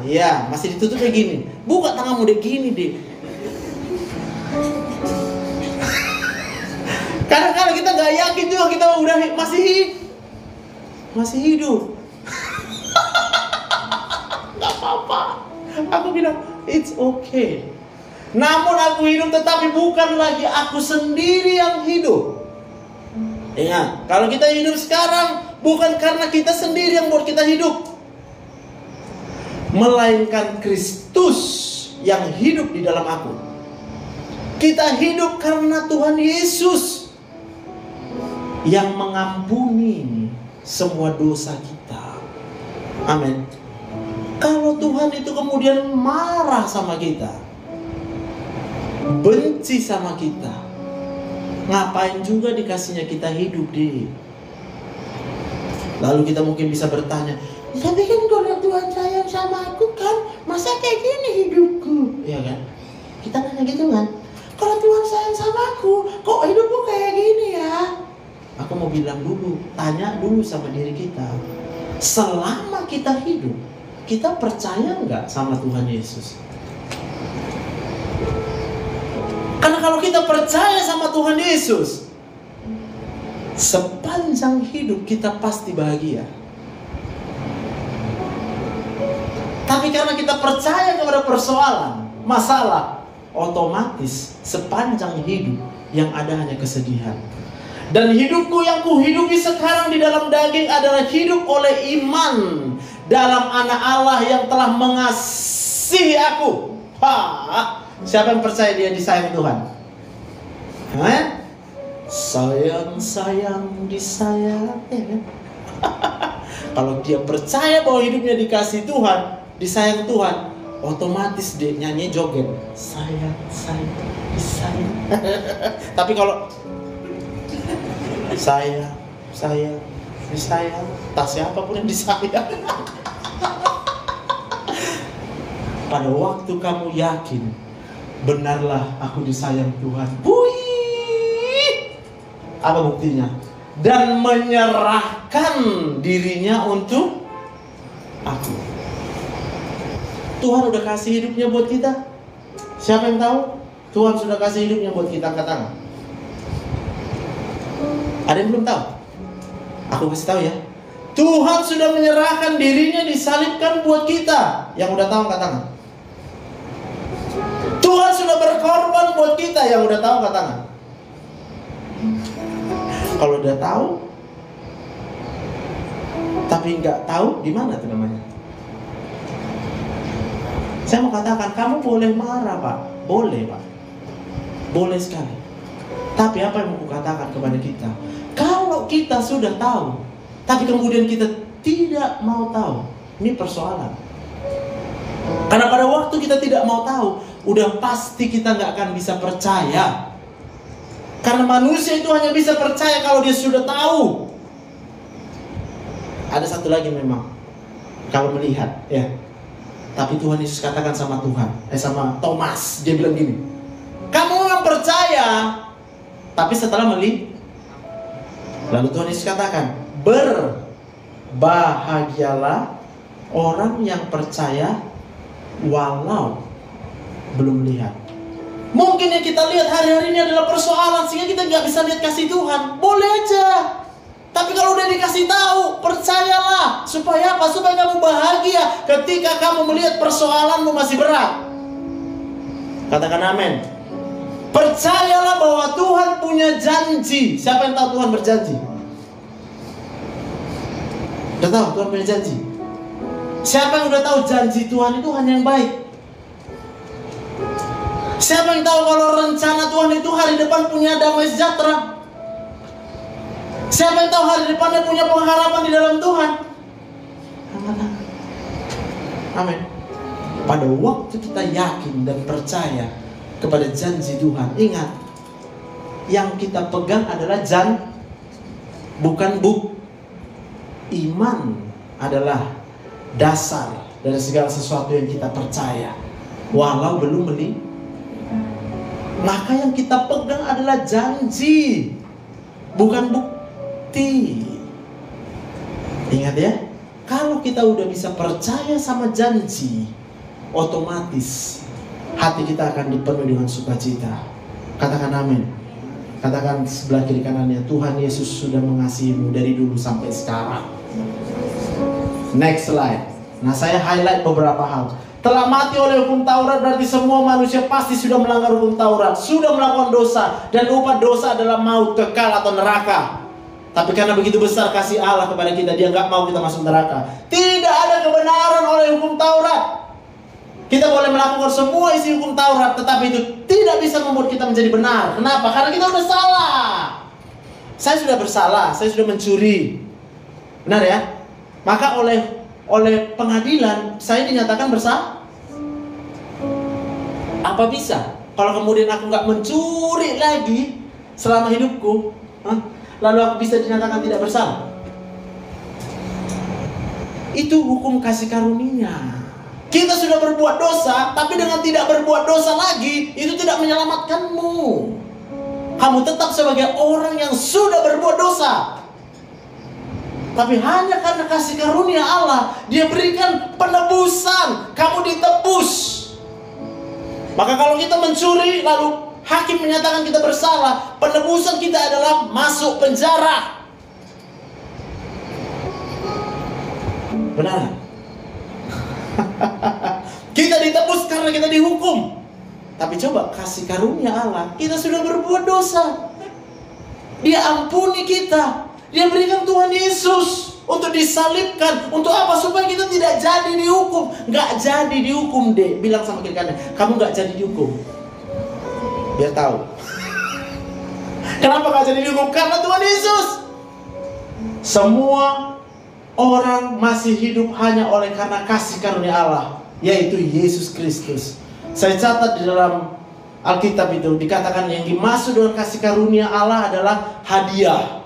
Iya, masih ditutup kayak gini. Buka tanganmu deh gini deh. Kadang-kadang kita gak yakin juga kita udah masih hidup. Gak apa-apa. Aku bilang it's okay. Namun aku hidup, tetapi bukan lagi aku sendiri yang hidup. Ingat, kalau kita hidup sekarang bukan karena kita sendiri yang buat kita hidup, melainkan Kristus yang hidup di dalam aku. Kita hidup karena Tuhan Yesus yang mengampuni semua dosa kita. Amin. Kalau Tuhan itu kemudian marah sama kita, benci sama kita, ngapain juga dikasihnya kita hidup deh. Lalu kita mungkin bisa bertanya, tapi kan kalau Tuhan sayang sama aku kan, masa kayak gini hidupku? Iya kan? Kita nanya gitu kan, kalau Tuhan sayang sama aku, kok hidupku kayak gini ya? Aku mau bilang dulu, tanya dulu sama diri kita, selama kita hidup, kita percaya nggak sama Tuhan Yesus? Karena kalau kita percaya sama Tuhan Yesus, sepanjang hidup kita pasti bahagia. Tapi karena kita percaya kepada persoalan, masalah, otomatis sepanjang hidup yang ada hanya kesedihan. Dan hidupku yang kuhidupi sekarang di dalam daging adalah hidup oleh iman dalam anak Allah yang telah mengasihi aku. Siapa yang percaya dia disayang Tuhan? Sayang disayang. Kalau dia percaya bahwa hidupnya dikasih Tuhan, disayang Tuhan, otomatis dia nyanyi joget. Sayang disayang. Tapi kalau sayang disayang, tak siapapun yang disayang. Pada waktu kamu yakin, benarlah aku disayang Tuhan. Apa buktinya? Dan menyerahkan dirinya untuk aku. Tuhan udah kasih hidupnya buat kita. Siapa yang tahu? Tuhan sudah kasih hidupnya buat kita, angkat tangan. Ada yang belum tahu? Aku kasih tahu ya. Tuhan sudah menyerahkan dirinya, disalibkan buat kita. Yang udah tahu angkat tangan. Tuhan sudah berkorban buat kita. Yang udah tahu angkat tangan. Kalau udah tahu tapi nggak tahu, gimana tuh namanya? Saya mau katakan, kamu boleh marah Pak. Boleh Pak. Boleh sekali. Tapi apa yang mau katakan kepada kita? Kalau kita sudah tahu tapi kemudian kita tidak mau tahu, ini persoalan. Karena pada waktu kita tidak mau tahu, udah pasti kita nggak akan bisa percaya. Karena manusia itu hanya bisa percaya kalau dia sudah tahu. Ada satu lagi memang, kalau melihat ya. Tapi Tuhan Yesus katakan sama sama Thomas, dia bilang gini, kamu memang percaya, tapi setelah melihat. Lalu Tuhan Yesus katakan, berbahagialah orang yang percaya walau belum melihat. Mungkin yang kita lihat hari-hari ini adalah persoalan sehingga kita nggak bisa lihat kasih Tuhan. Boleh aja. Tapi kalau udah dikasih tahu, percayalah. Supaya apa? Supaya kamu bahagia ketika kamu melihat persoalanmu masih berat. Katakan amin. Percayalah bahwa Tuhan punya janji. Siapa yang tahu Tuhan berjanji? Udah tahu Tuhan punya janji? Siapa yang udah tahu janji Tuhan itu hanya yang baik? Siapa yang tahu kalau rencana Tuhan itu hari depan punya damai sejahtera? Siapa yang tahu hari depannya punya pengharapan di dalam Tuhan? Amin. Pada waktu kita yakin dan percaya kepada janji Tuhan, ingat, yang kita pegang adalah bukan bukti. Iman adalah dasar dari segala sesuatu yang kita percaya, walau belum beli. Maka yang kita pegang adalah janji, bukan bukti. Ingat ya, kalau kita udah bisa percaya sama janji, otomatis hati kita akan dipenuhi dengan sukacita. Katakan amin. Katakan sebelah kiri kanannya, Tuhan Yesus sudah mengasihimu dari dulu sampai sekarang. Next slide. Nah, saya highlight beberapa hal. Telah mati oleh hukum Taurat berarti semua manusia pasti sudah melanggar hukum Taurat, sudah melakukan dosa, dan upah dosa adalah maut kekal atau neraka. Tapi karena begitu besar kasih Allah kepada kita, Dia nggak mau kita masuk neraka. Tidak ada kebenaran oleh hukum Taurat. Kita boleh melakukan semua isi hukum Taurat, tetapi itu tidak bisa membuat kita menjadi benar. Kenapa? Karena kita sudah salah. Saya sudah bersalah, saya sudah mencuri. Benar ya? Maka oleh pengadilan saya dinyatakan bersalah. Apa bisa kalau kemudian aku nggak mencuri lagi selama hidupku, lalu aku bisa dinyatakan tidak bersalah? Itu hukum kasih karunia. Kita sudah berbuat dosa, tapi dengan tidak berbuat dosa lagi, itu tidak menyelamatkanmu. Kamu tetap sebagai orang yang sudah berbuat dosa. Tapi hanya karena kasih karunia Allah, Dia berikan penebusan. Kamu ditebus. Maka kalau kita mencuri, lalu hakim menyatakan kita bersalah, penebusan kita adalah masuk penjara. Benar? Kita ditebus karena kita dihukum. Tapi coba kasih karunia Allah, kita sudah berbuat dosa, Dia ampuni kita. Dia berikan Tuhan Yesus untuk disalibkan. Untuk apa? Supaya kita tidak jadi dihukum. Nggak jadi dihukum deh. Bilang sama kiri kanan, kamu nggak jadi dihukum. Biar tahu. Kenapa nggak jadi dihukum? Karena Tuhan Yesus. Semua orang masih hidup hanya oleh karena kasih karunia Allah, yaitu Yesus Kristus. Saya catat di dalam Alkitab itu dikatakan yang dimaksud dengan kasih karunia Allah adalah hadiah.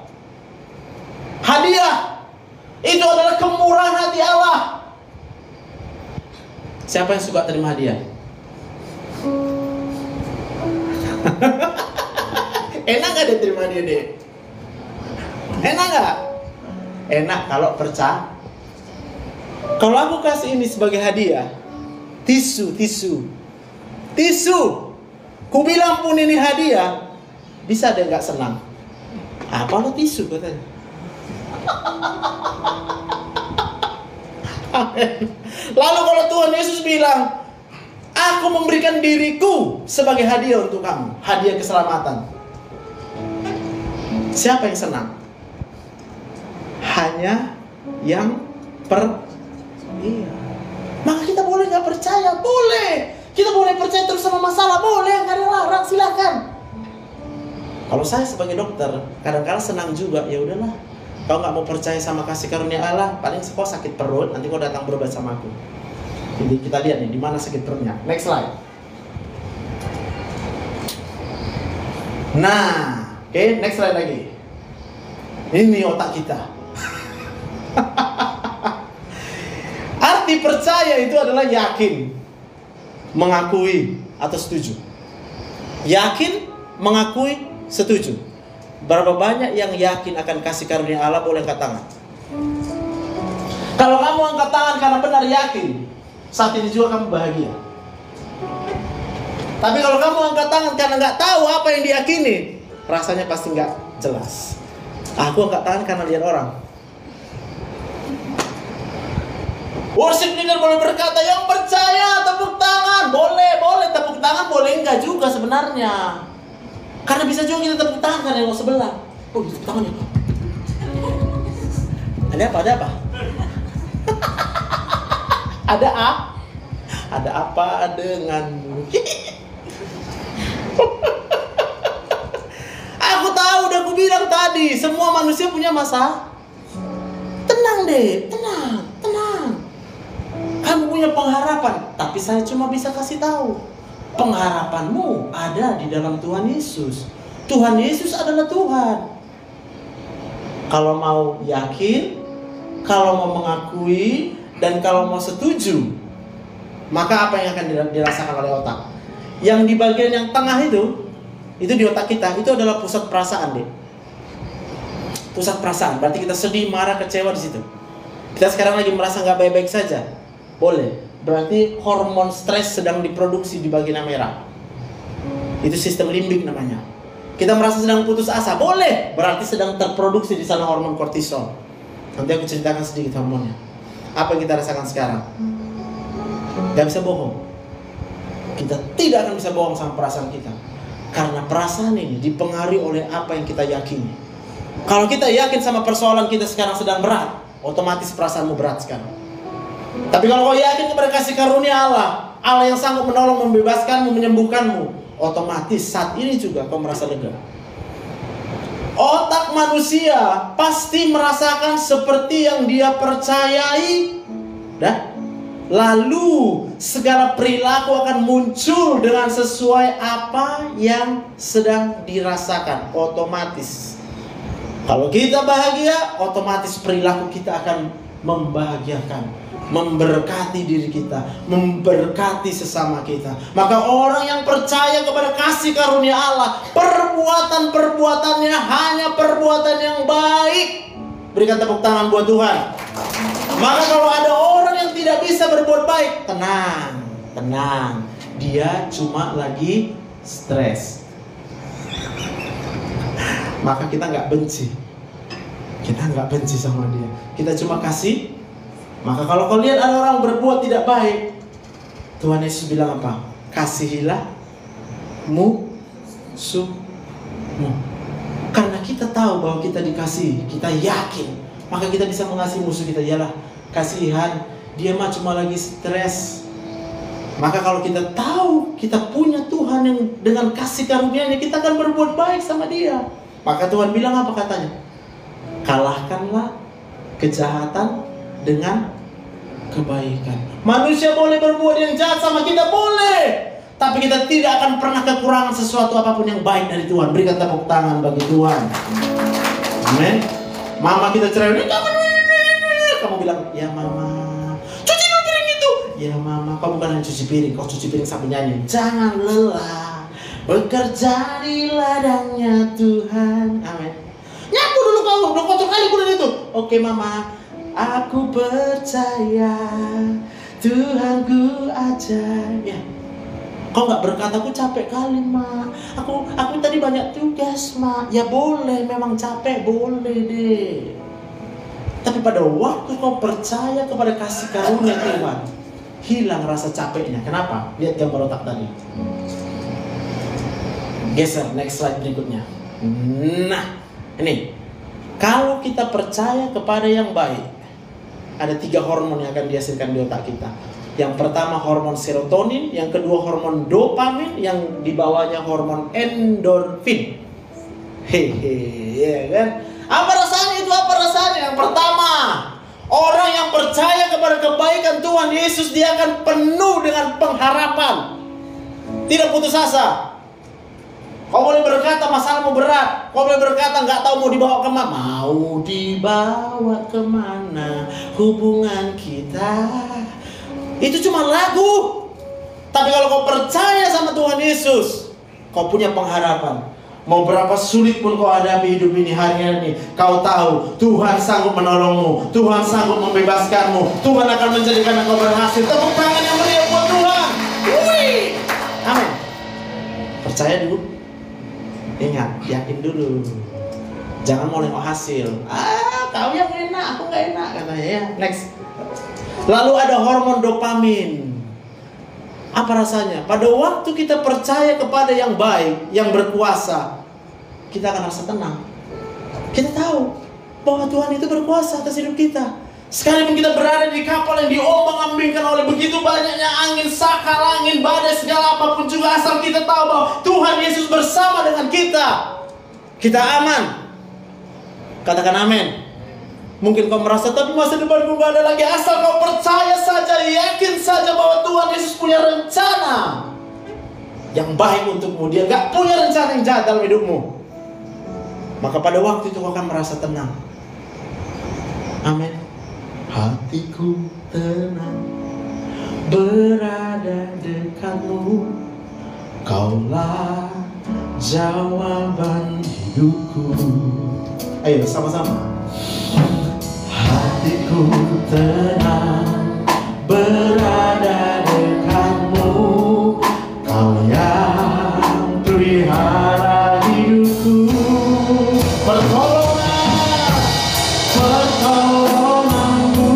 Hadiah itu adalah kemurahan hati Allah. Siapa yang suka terima hadiah? Enak gak dia terima hadiah deh? Enak gak? Enak kalau percaya. Kalau aku kasih ini sebagai hadiah, tisu. Ku bilang pun ini hadiah, bisa deh gak senang. Apa lo tisu katanya? Lalu kalau Tuhan Yesus bilang, aku memberikan diriku sebagai hadiah untuk kamu, hadiah keselamatan, siapa yang senang? Hanya yang iya. Maka kita boleh gak percaya? Boleh. Kita boleh percaya terus sama masalah? Boleh, gak ada larang, silakan. Kalau saya sebagai dokter kadang-kadang senang juga. Ya udahlah, kau nggak mau percaya sama kasih karunia Allah, paling kau sakit perut, nanti kau datang berobat sama aku. Jadi kita lihat nih, di mana sakit perutnya. Next slide. Nah, oke, next slide lagi. Ini otak kita. Arti percaya itu adalah yakin, mengakui atau setuju. Yakin, mengakui, setuju. Berapa banyak yang yakin akan kasih karunia Allah? Boleh angkat tangan. Kalau kamu angkat tangan karena benar yakin, saat ini juga kamu bahagia. Tapi kalau kamu angkat tangan karena nggak tahu apa yang diyakini, rasanya pasti nggak jelas. Aku angkat tangan karena lihat orang. Worship leader boleh berkata, yang percaya tepuk tangan. Boleh tepuk tangan, boleh enggak juga sebenarnya. Karena bisa juga kita tepuk tangan karena yang sebelah. Oh, tepuk tangan ya. Ada apa? Ada apa denganmu? Aku tahu, udah aku bilang tadi, semua manusia punya masa. Tenang deh, tenang. Kamu punya pengharapan, tapi saya cuma bisa kasih tahu. Pengharapanmu ada di dalam Tuhan Yesus. Tuhan Yesus adalah Tuhan. Kalau mau yakin, kalau mau mengakui, dan kalau mau setuju, maka apa yang akan dirasakan oleh otak? Yang di bagian yang tengah itu di otak kita, itu adalah pusat perasaan deh. Pusat perasaan, berarti kita sedih, marah, kecewa di situ. Kita sekarang lagi merasa nggak baik-baik saja. Boleh, berarti hormon stres sedang diproduksi di bagian yang merah. Itu sistem limbik namanya. Kita merasa sedang putus asa, boleh, berarti sedang terproduksi di sana hormon kortisol. Nanti aku ceritakan sedikit hormonnya. Apa yang kita rasakan sekarang? Gak bisa bohong. Kita tidak akan bisa bohong sama perasaan kita. Karena perasaan ini dipengaruhi oleh apa yang kita yakini. Kalau kita yakin sama persoalan kita sekarang sedang berat, otomatis perasaanmu berat sekarang. Tapi kalau kau yakin kepada kasih karunia Allah, Allah yang sanggup menolong, membebaskanmu, menyembuhkanmu, otomatis saat ini juga kau merasa lega. Otak manusia pasti merasakan seperti yang dia percayai. Lalu segala perilaku akan muncul dengan sesuai apa yang sedang dirasakan. Otomatis kalau kita bahagia, otomatis perilaku kita akan membahagiakan, memberkati diri kita, memberkati sesama kita. Maka orang yang percaya kepada kasih karunia Allah, perbuatan-perbuatannya hanya perbuatan yang baik. Berikan tepuk tangan buat Tuhan. Maka kalau ada orang yang tidak bisa berbuat baik, tenang. Dia cuma lagi stres. Maka kita nggak benci. Kita nggak benci sama dia. Kita cuma kasih. Maka kalau kau lihat ada orang berbuat tidak baik, Tuhan Yesus bilang apa? Kasihilah musuhmu. Karena kita tahu bahwa kita dikasihi, kita yakin, maka kita bisa mengasihi musuh kita. Yalah, kasihan, dia mah cuma lagi stres. Maka kalau kita tahu kita punya Tuhan yang dengan kasih karunia-Nya, kita akan berbuat baik sama dia. Maka Tuhan bilang apa katanya? Kalahkanlah kejahatan dengan kebaikan. Manusia boleh berbuat yang jahat sama kita, boleh, tapi kita tidak akan pernah kekurangan sesuatu apapun yang baik dari Tuhan. Berikan tepuk tangan bagi Tuhan. Amin. Mama kita cerewet, kamu bilang, ya mama, cuci piring itu. Ya mama, kamu bukan hanya cuci piring, kau cuci piring sambil nyanyi. Jangan lelah bekerja di ladangnya Tuhan. Amin. Nyapu dulu kau, udah kotor kali kulit itu. Oke mama, aku percaya Tuhanku ajaib. Ya. Kau nggak berkata aku capek kali mak. Aku tadi banyak tugas mak. Ya boleh, memang capek boleh deh. Tapi pada waktu kau percaya kepada kasih karunia Tuhan, hilang rasa capeknya. Kenapa? Lihat gambar otak tadi. Geser, next slide berikutnya. Nah, ini kalau kita percaya kepada yang baik, ada 3 hormon yang akan dihasilkan di otak kita. Yang pertama hormon serotonin, yang kedua hormon dopamin, yang di bawahnya hormon endorfin. Ya kan? Apa rasanya itu? Apa rasanya? Yang pertama, orang yang percaya kepada kebaikan Tuhan Yesus, dia akan penuh dengan pengharapan, tidak putus asa. Kau boleh berkata masalahmu berat, kau boleh berkata nggak tahu mau dibawa kemana. Mau dibawa kemana hubungan kita? Itu cuma lagu. Tapi kalau kau percaya sama Tuhan Yesus, kau punya pengharapan. Mau berapa sulit pun kau hadapi hidup ini hari ini, kau tahu Tuhan sanggup menolongmu, Tuhan sanggup membebaskanmu, Tuhan akan menjadikan engkau berhasil. Tepuk tangan yang meriah buat Tuhan. Wih. Amin. Percaya dulu. Ingat, yakin dulu. Jangan mau nengok hasil. Kau yang enak, aku nggak enak katanya ya. Next. Lalu ada hormon dopamin. Apa rasanya? Pada waktu kita percaya kepada yang baik, yang berkuasa, kita akan rasa tenang. Kita tahu bahwa Tuhan itu berkuasa atas hidup kita. Sekalipun kita berada di kapal yang diombang-ambingkan oleh begitu banyaknya angin, sakal angin, badai, segala apapun juga, asal kita tahu bahwa Tuhan Yesus bersama dengan kita, kita aman. Katakan amin. Mungkin kau merasa, tapi masa depanku gak ada lagi. Asal kau percaya saja, yakin saja bahwa Tuhan Yesus punya rencana yang baik untukmu. Dia gak punya rencana yang jahat dalam hidupmu. Maka pada waktu itu kau akan merasa tenang. Amin. Hatiku tenang berada dekatmu, Kaulah jawaban hidupku. Ayo sama-sama. Hatiku tenang berada dekatmu, Kau yang pelihara hidupku. Pertolonganmu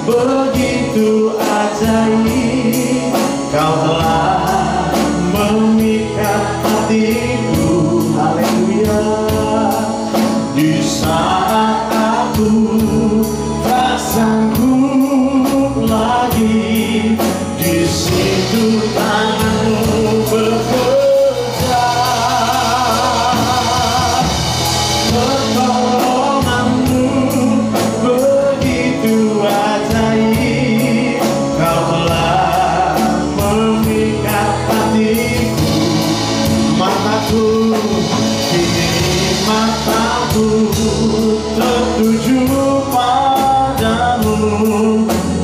begitu ajaib, Kau telah memikat hatiku. Haleluya. Di saat aku tak sanggup lagi, di situ tanganmu bekerja. Pertolonganmu begitu ajaib, Kau telah memikat hatiku. Mataku tertuju padamu,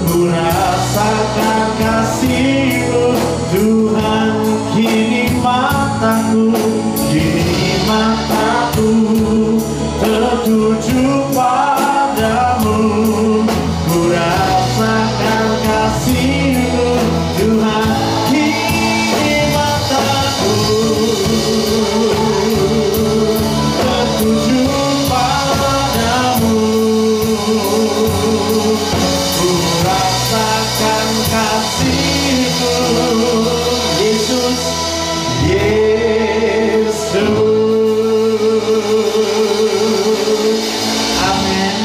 ku rasakan kasih-Mu Tuhan. Kini mataku tertuju padamu, ku rasakan kasih-Mu Tuhan. Kini mataku tertuju padamu, ku rasakan kasih-Mu Yesus, Yesus. Amin.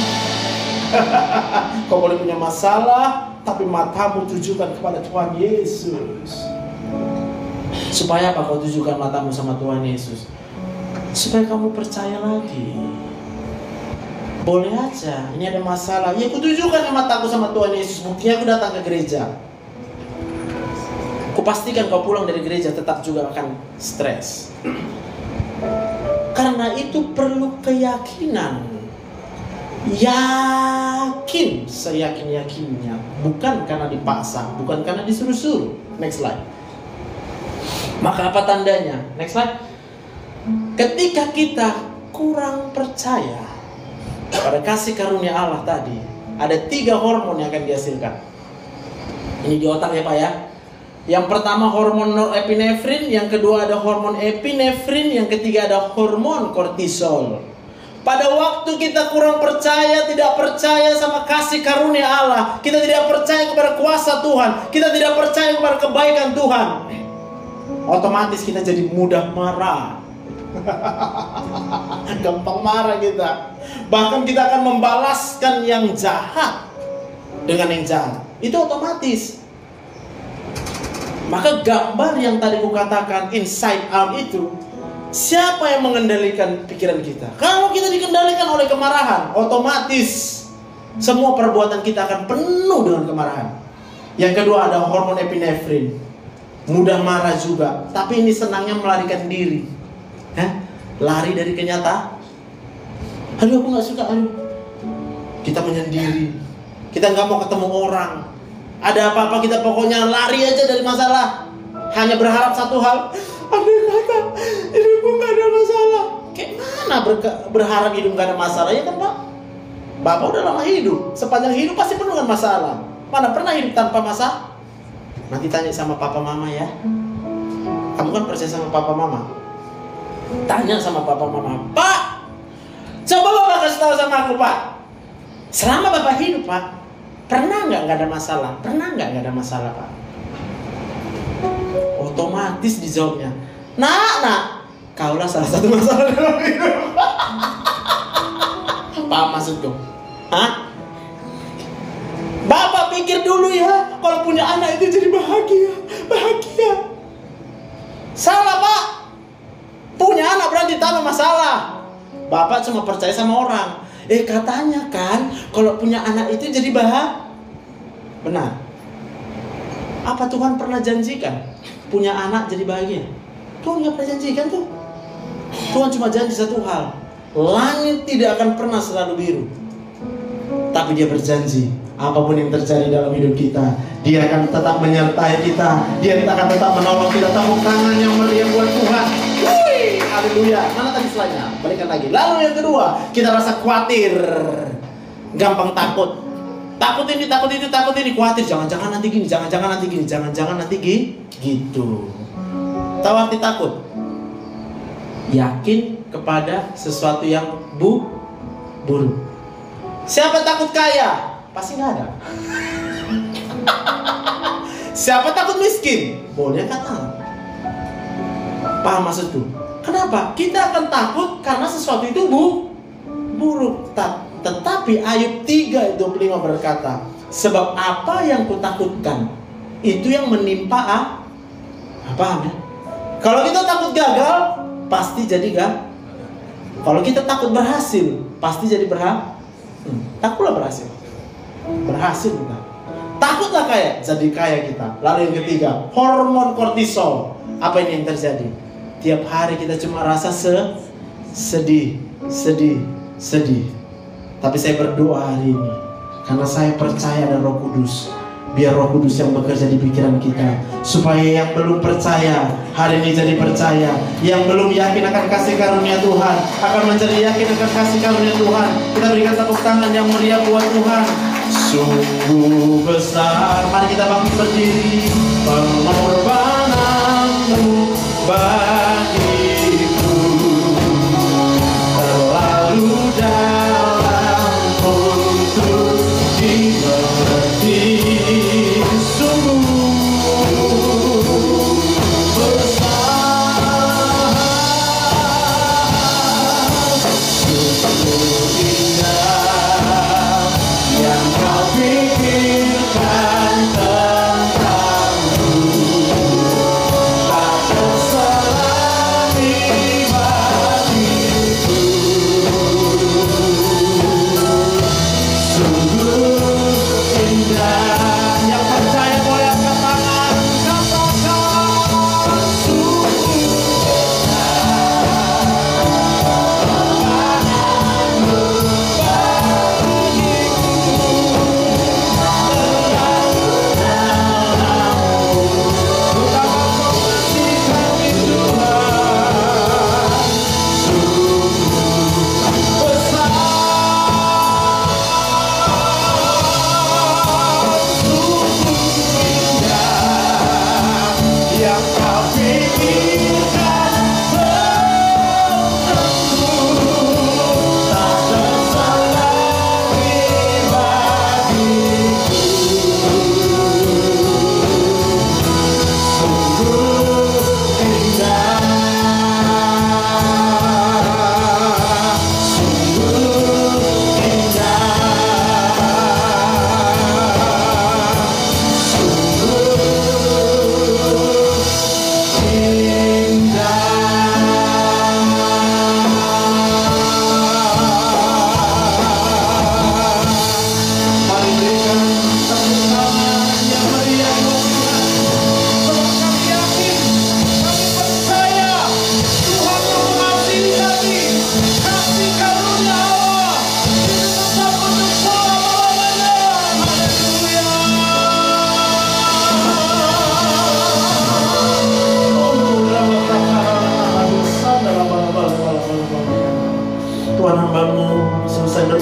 Kau boleh punya masalah, tapi matamu tujukan kepada Tuhan Yesus. Supaya apa kau tujukan matamu sama Tuhan Yesus? Supaya kamu percaya lagi. Boleh aja, ini ada masalah, ya aku tujukan mataku sama Tuhan Yesus. Buktinya aku datang ke gereja. Aku pastikan kau pulang dari gereja tetap juga akan stres. Karena itu perlu keyakinan. Yakin, seyakin-yakinnya. Bukan karena dipaksa, bukan karena disuruh-suruh. Next slide. Maka apa tandanya? Next slide. Ketika kita kurang percaya pada kasih karunia Allah tadi, ada 3 hormon yang akan dihasilkan. Ini di otak ya Pak ya. Yang pertama hormon norepinefrin, yang kedua ada hormon epinefrin, yang ketiga ada hormon kortisol. Pada waktu kita kurang percaya, tidak percaya sama kasih karunia Allah, kita tidak percaya kepada kuasa Tuhan, kita tidak percaya kepada kebaikan Tuhan, otomatis kita jadi mudah marah. Gampang marah kita. Bahkan kita akan membalaskan yang jahat dengan yang jahat. Itu otomatis. Maka gambar yang tadi ku katakan inside out itu, siapa yang mengendalikan pikiran kita? Kalau kita dikendalikan oleh kemarahan, otomatis semua perbuatan kita akan penuh dengan kemarahan. Yang kedua ada hormon epinefrin, mudah marah juga, tapi ini senangnya melarikan diri. Lari dari kenyataan. Aduh aku gak suka, aduh. Kita menyendiri, kita gak mau ketemu orang. Ada apa-apa kita pokoknya lari aja dari masalah. Hanya berharap satu hal, andai kata hidupku gak ada masalah. Kayak mana berharap hidup gak ada masalah? Ya kan Pak? Bapak udah lama hidup, sepanjang hidup pasti penuh dengan masalah. Mana pernah hidup tanpa masalah? Nanti tanya sama papa mama ya. Kamu kan percaya sama papa mama. Tanya sama papa mama, Pak, coba Bapak kasih tahu sama aku, Pak. Selama Bapak hidup, Pak, pernah nggak ada masalah? Pernah nggak ada masalah, Pak? Otomatis dijawabnya, nak, kaulah salah satu masalah dalam hidup. Paham maksudku? Hah? Bapak pikir dulu ya, kalau punya anak itu jadi bahagia. Salah, Pak. Punya anak berarti tambah masalah. Bapak cuma percaya sama orang. Katanya kan, kalau punya anak itu jadi bahagia. Benar. Apa Tuhan pernah janjikan punya anak jadi bahagia? Tuhan nggak pernah janjikan tuh. Tuhan cuma janji satu hal. Langit tidak akan pernah selalu biru. Tapi Dia berjanji, apapun yang terjadi dalam hidup kita, Dia akan tetap menyertai kita. Dia akan tetap menolong kita. Tepuk tangan yang meriah buat Tuhan. Haleluya. Mana tadi slide-nya? Balikan lagi. Lalu yang kedua, kita rasa khawatir, gampang takut. Takut ini, khawatir. Jangan-jangan nanti gini, jangan-jangan nanti gini. Gitu. Tahu arti takut? Yakin kepada sesuatu yang buruk. Siapa takut kaya? Pasti nggak ada. Siapa takut miskin? Boleh kata. Paham maksudku? Kenapa? Kita akan takut karena sesuatu itu buruk. Tetapi Ayub 3:25 berkata, sebab apa yang kutakutkan itu yang menimpa paham ya? Kalau kita takut gagal, pasti jadi gagal. Kalau kita takut berhasil, pasti jadi takutlah berhasil kita. Takutlah kaya, jadi kaya kita. Lalu yang ketiga, hormon kortisol. Apa ini yang terjadi? Tiap hari kita cuma rasa sedih. Tapi saya berdoa hari ini, karena saya percaya ada Roh Kudus. Biar Roh Kudus yang bekerja di pikiran kita, supaya yang belum percaya hari ini jadi percaya. Yang belum yakin akan kasih karunia Tuhan akan menjadi yakin akan kasih karunia Tuhan. Kita berikan tepuk tangan yang meriah buat Tuhan. Sungguh besar. Mari kita bangkit berdiri. Pengorbananmu bagiku terlalu dalam untuk dimengerti.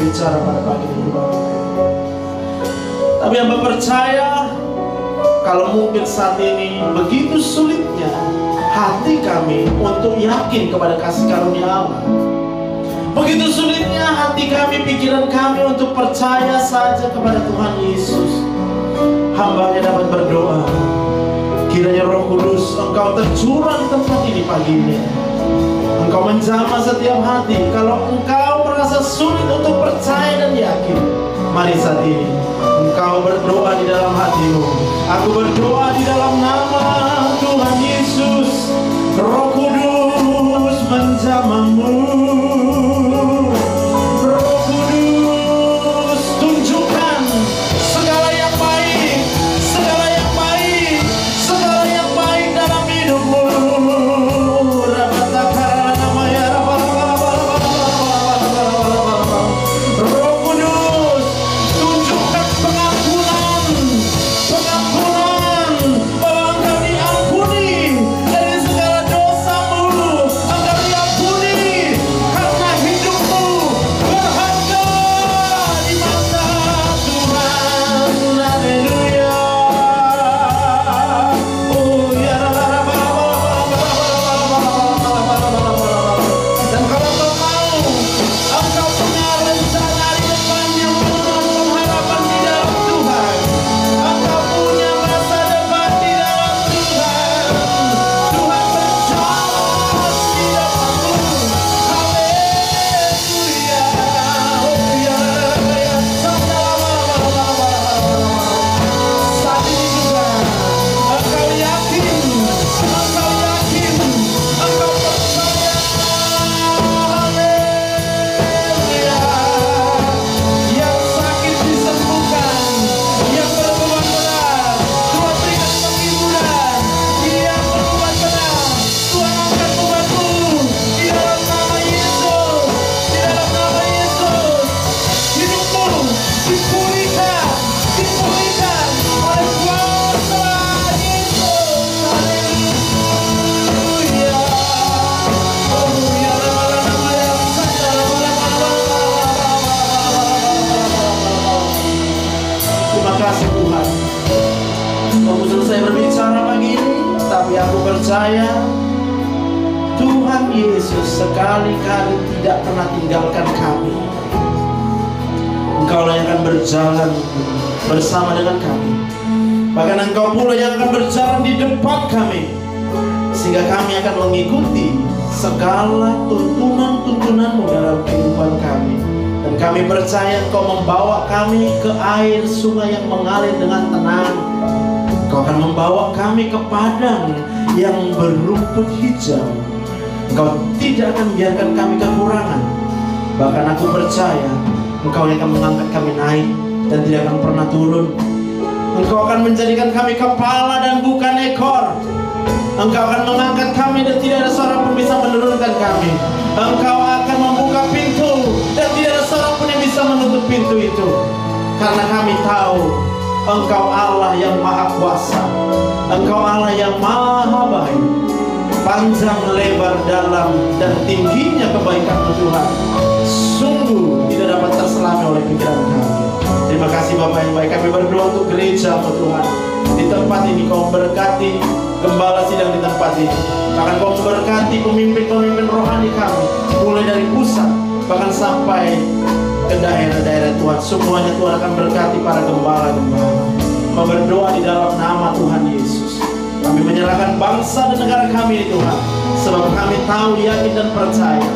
berbicara pada pagi ini, Bapak. Tapi hamba percaya kalau mungkin saat ini begitu sulitnya hati kami untuk yakin kepada kasih karunia Allah. Begitu sulitnya hati kami, pikiran kami untuk percaya saja kepada Tuhan Yesus. Hambanya dapat berdoa, kiranya Roh Kudus Engkau tercurah di tempat ini pagi ini. Engkau menjamah setiap hati. Kalau engkau merasa sulit untuk percaya dan yakin, mari saat ini engkau berdoa di dalam hatimu. Aku berdoa di dalam nama Tuhan Yesus. Roh Kudus menjamahmu. Roh Kudus tunjukkan segala yang baik, segala yang baik, segala yang baik dalam hidupmu. Roh Kudus tunjukkan pengampunan bahwa engkau diampuni dari segala dosamu. Engkau diampuni karena hidupmu berharga di mata Tuhan. Haleluya. Oh ya, dan kalau engkau mau, engkau punya rencana di depannya, pengharapan di dalam Tuhan. Engkau punya masa depan di dalam Tuhan. Tuhan berjalan di dalammu. Haleluya. Oh ya, saat ini juga engkau yakin, engkau percaya. Haleluya. Yang sakit disembuhkan, yang berbeban berat Tuhan berikan penghiburan. Yang berbeban berat Tuhan angkat bebanmu di dalam nama Yesus. Di dalam nama Yesus, hidupmu dipulihkan oleh kuasa Yesus. Haleluya. Oh ya, terima kasih Tuhan. Kamu selesai berbicara pagi ini, tapi aku percaya Tuhan Yesus sekali-kali tidak pernah tinggalkan kami. Engkau yang akan berjalan bersama dengan kami. Bahkan Engkau pula yang akan berjalan di depan kami, sehingga kami akan mengikuti segala tuntunan-tuntunanmu dalam kehidupan kami. Dan kami percaya Engkau membawa kami ke air sungai yang mengalir dengan tenang. Engkau akan membawa kami ke padang yang berumput hijau. Engkau tidak akan biarkan kami kekurangan. Bahkan aku percaya Engkau yang akan mengangkat kami naik dan tidak akan pernah turun. Engkau akan menjadikan kami kepala dan bukan ekor. Engkau akan mengangkat kami dan tidak ada seorang pun bisa menurunkan kami. Engkau akan membuka pintu dan tidak ada seorang pun yang bisa menutup pintu itu. Karena kami tahu Engkau Allah yang maha kuasa. Engkau Allah yang maha baik. Panjang, lebar, dalam, dan tingginya kebaikan Tuhan sungguh tidak dapat terselami oleh pikiran kami. Terima kasih Bapak yang baik. Kami berdoa untuk gereja Tuhan. Di tempat ini Kau berkati gembala sidang di tempat ini. Bahkan Kau berkati pemimpin-pemimpin rohani kami, mulai dari pusat bahkan sampai ke daerah-daerah Tuhan. Semuanya Tuhan akan berkati para gembala-gembala. Kami berdoa di dalam nama Tuhan Yesus. Kami menyerahkan bangsa dan negara kami ini Tuhan, sebab kami tahu, yakin dan percaya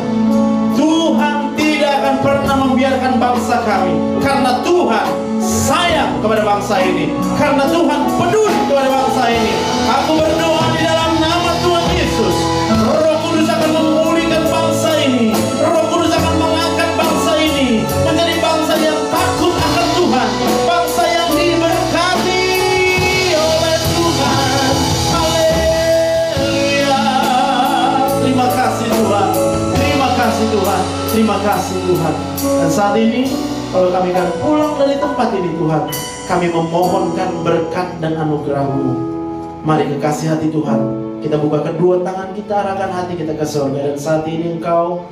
Tuhan tidak akan pernah membiarkan bangsa kami. Karena Tuhan sayang kepada bangsa ini, karena Tuhan peduli kepada bangsa ini. Aku berdoa di dalam nama Tuhan Yesus, Roh Kudus akan memulihkan bangsa ini. Roh Kudus akan mengangkat bangsa ini menjadi bangsa yang takut akan Tuhan, bangsa yang diberkati oleh Tuhan. Haleluya. Terima kasih Tuhan. Terima kasih Tuhan. Terima kasih Tuhan. Dan saat ini kalau kami akan pulang dari tempat ini Tuhan, kami memohonkan berkat dan anugerah-Mu. Mari kekasih hati Tuhan, kita buka kedua tangan kita, arahkan hati kita ke surga. Dan saat ini Engkau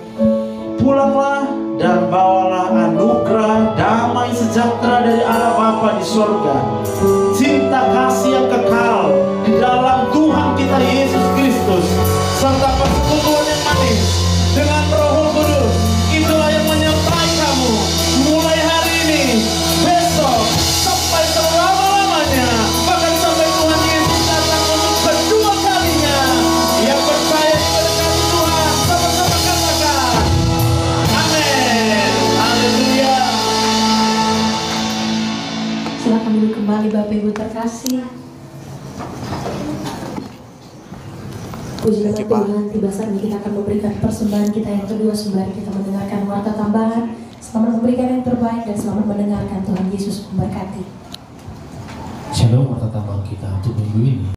pulanglah dan bawalah anugerah damai sejahtera dari Allah Bapa di surga, cinta kasih yang kekal di dalam Tuhan kita Yesus Kristus, Silakan duduk kembali Bapak Ibu terkasih. Puji nama Tuhan, tiba saatnya kita akan memberikan persembahan kita yang kedua sembari kita mendengarkan warta tambahan. Selamat memberikan yang terbaik dan selamat mendengarkan. Tuhan Yesus memberkati. Shalom, warta tambahan kita untuk minggu ini.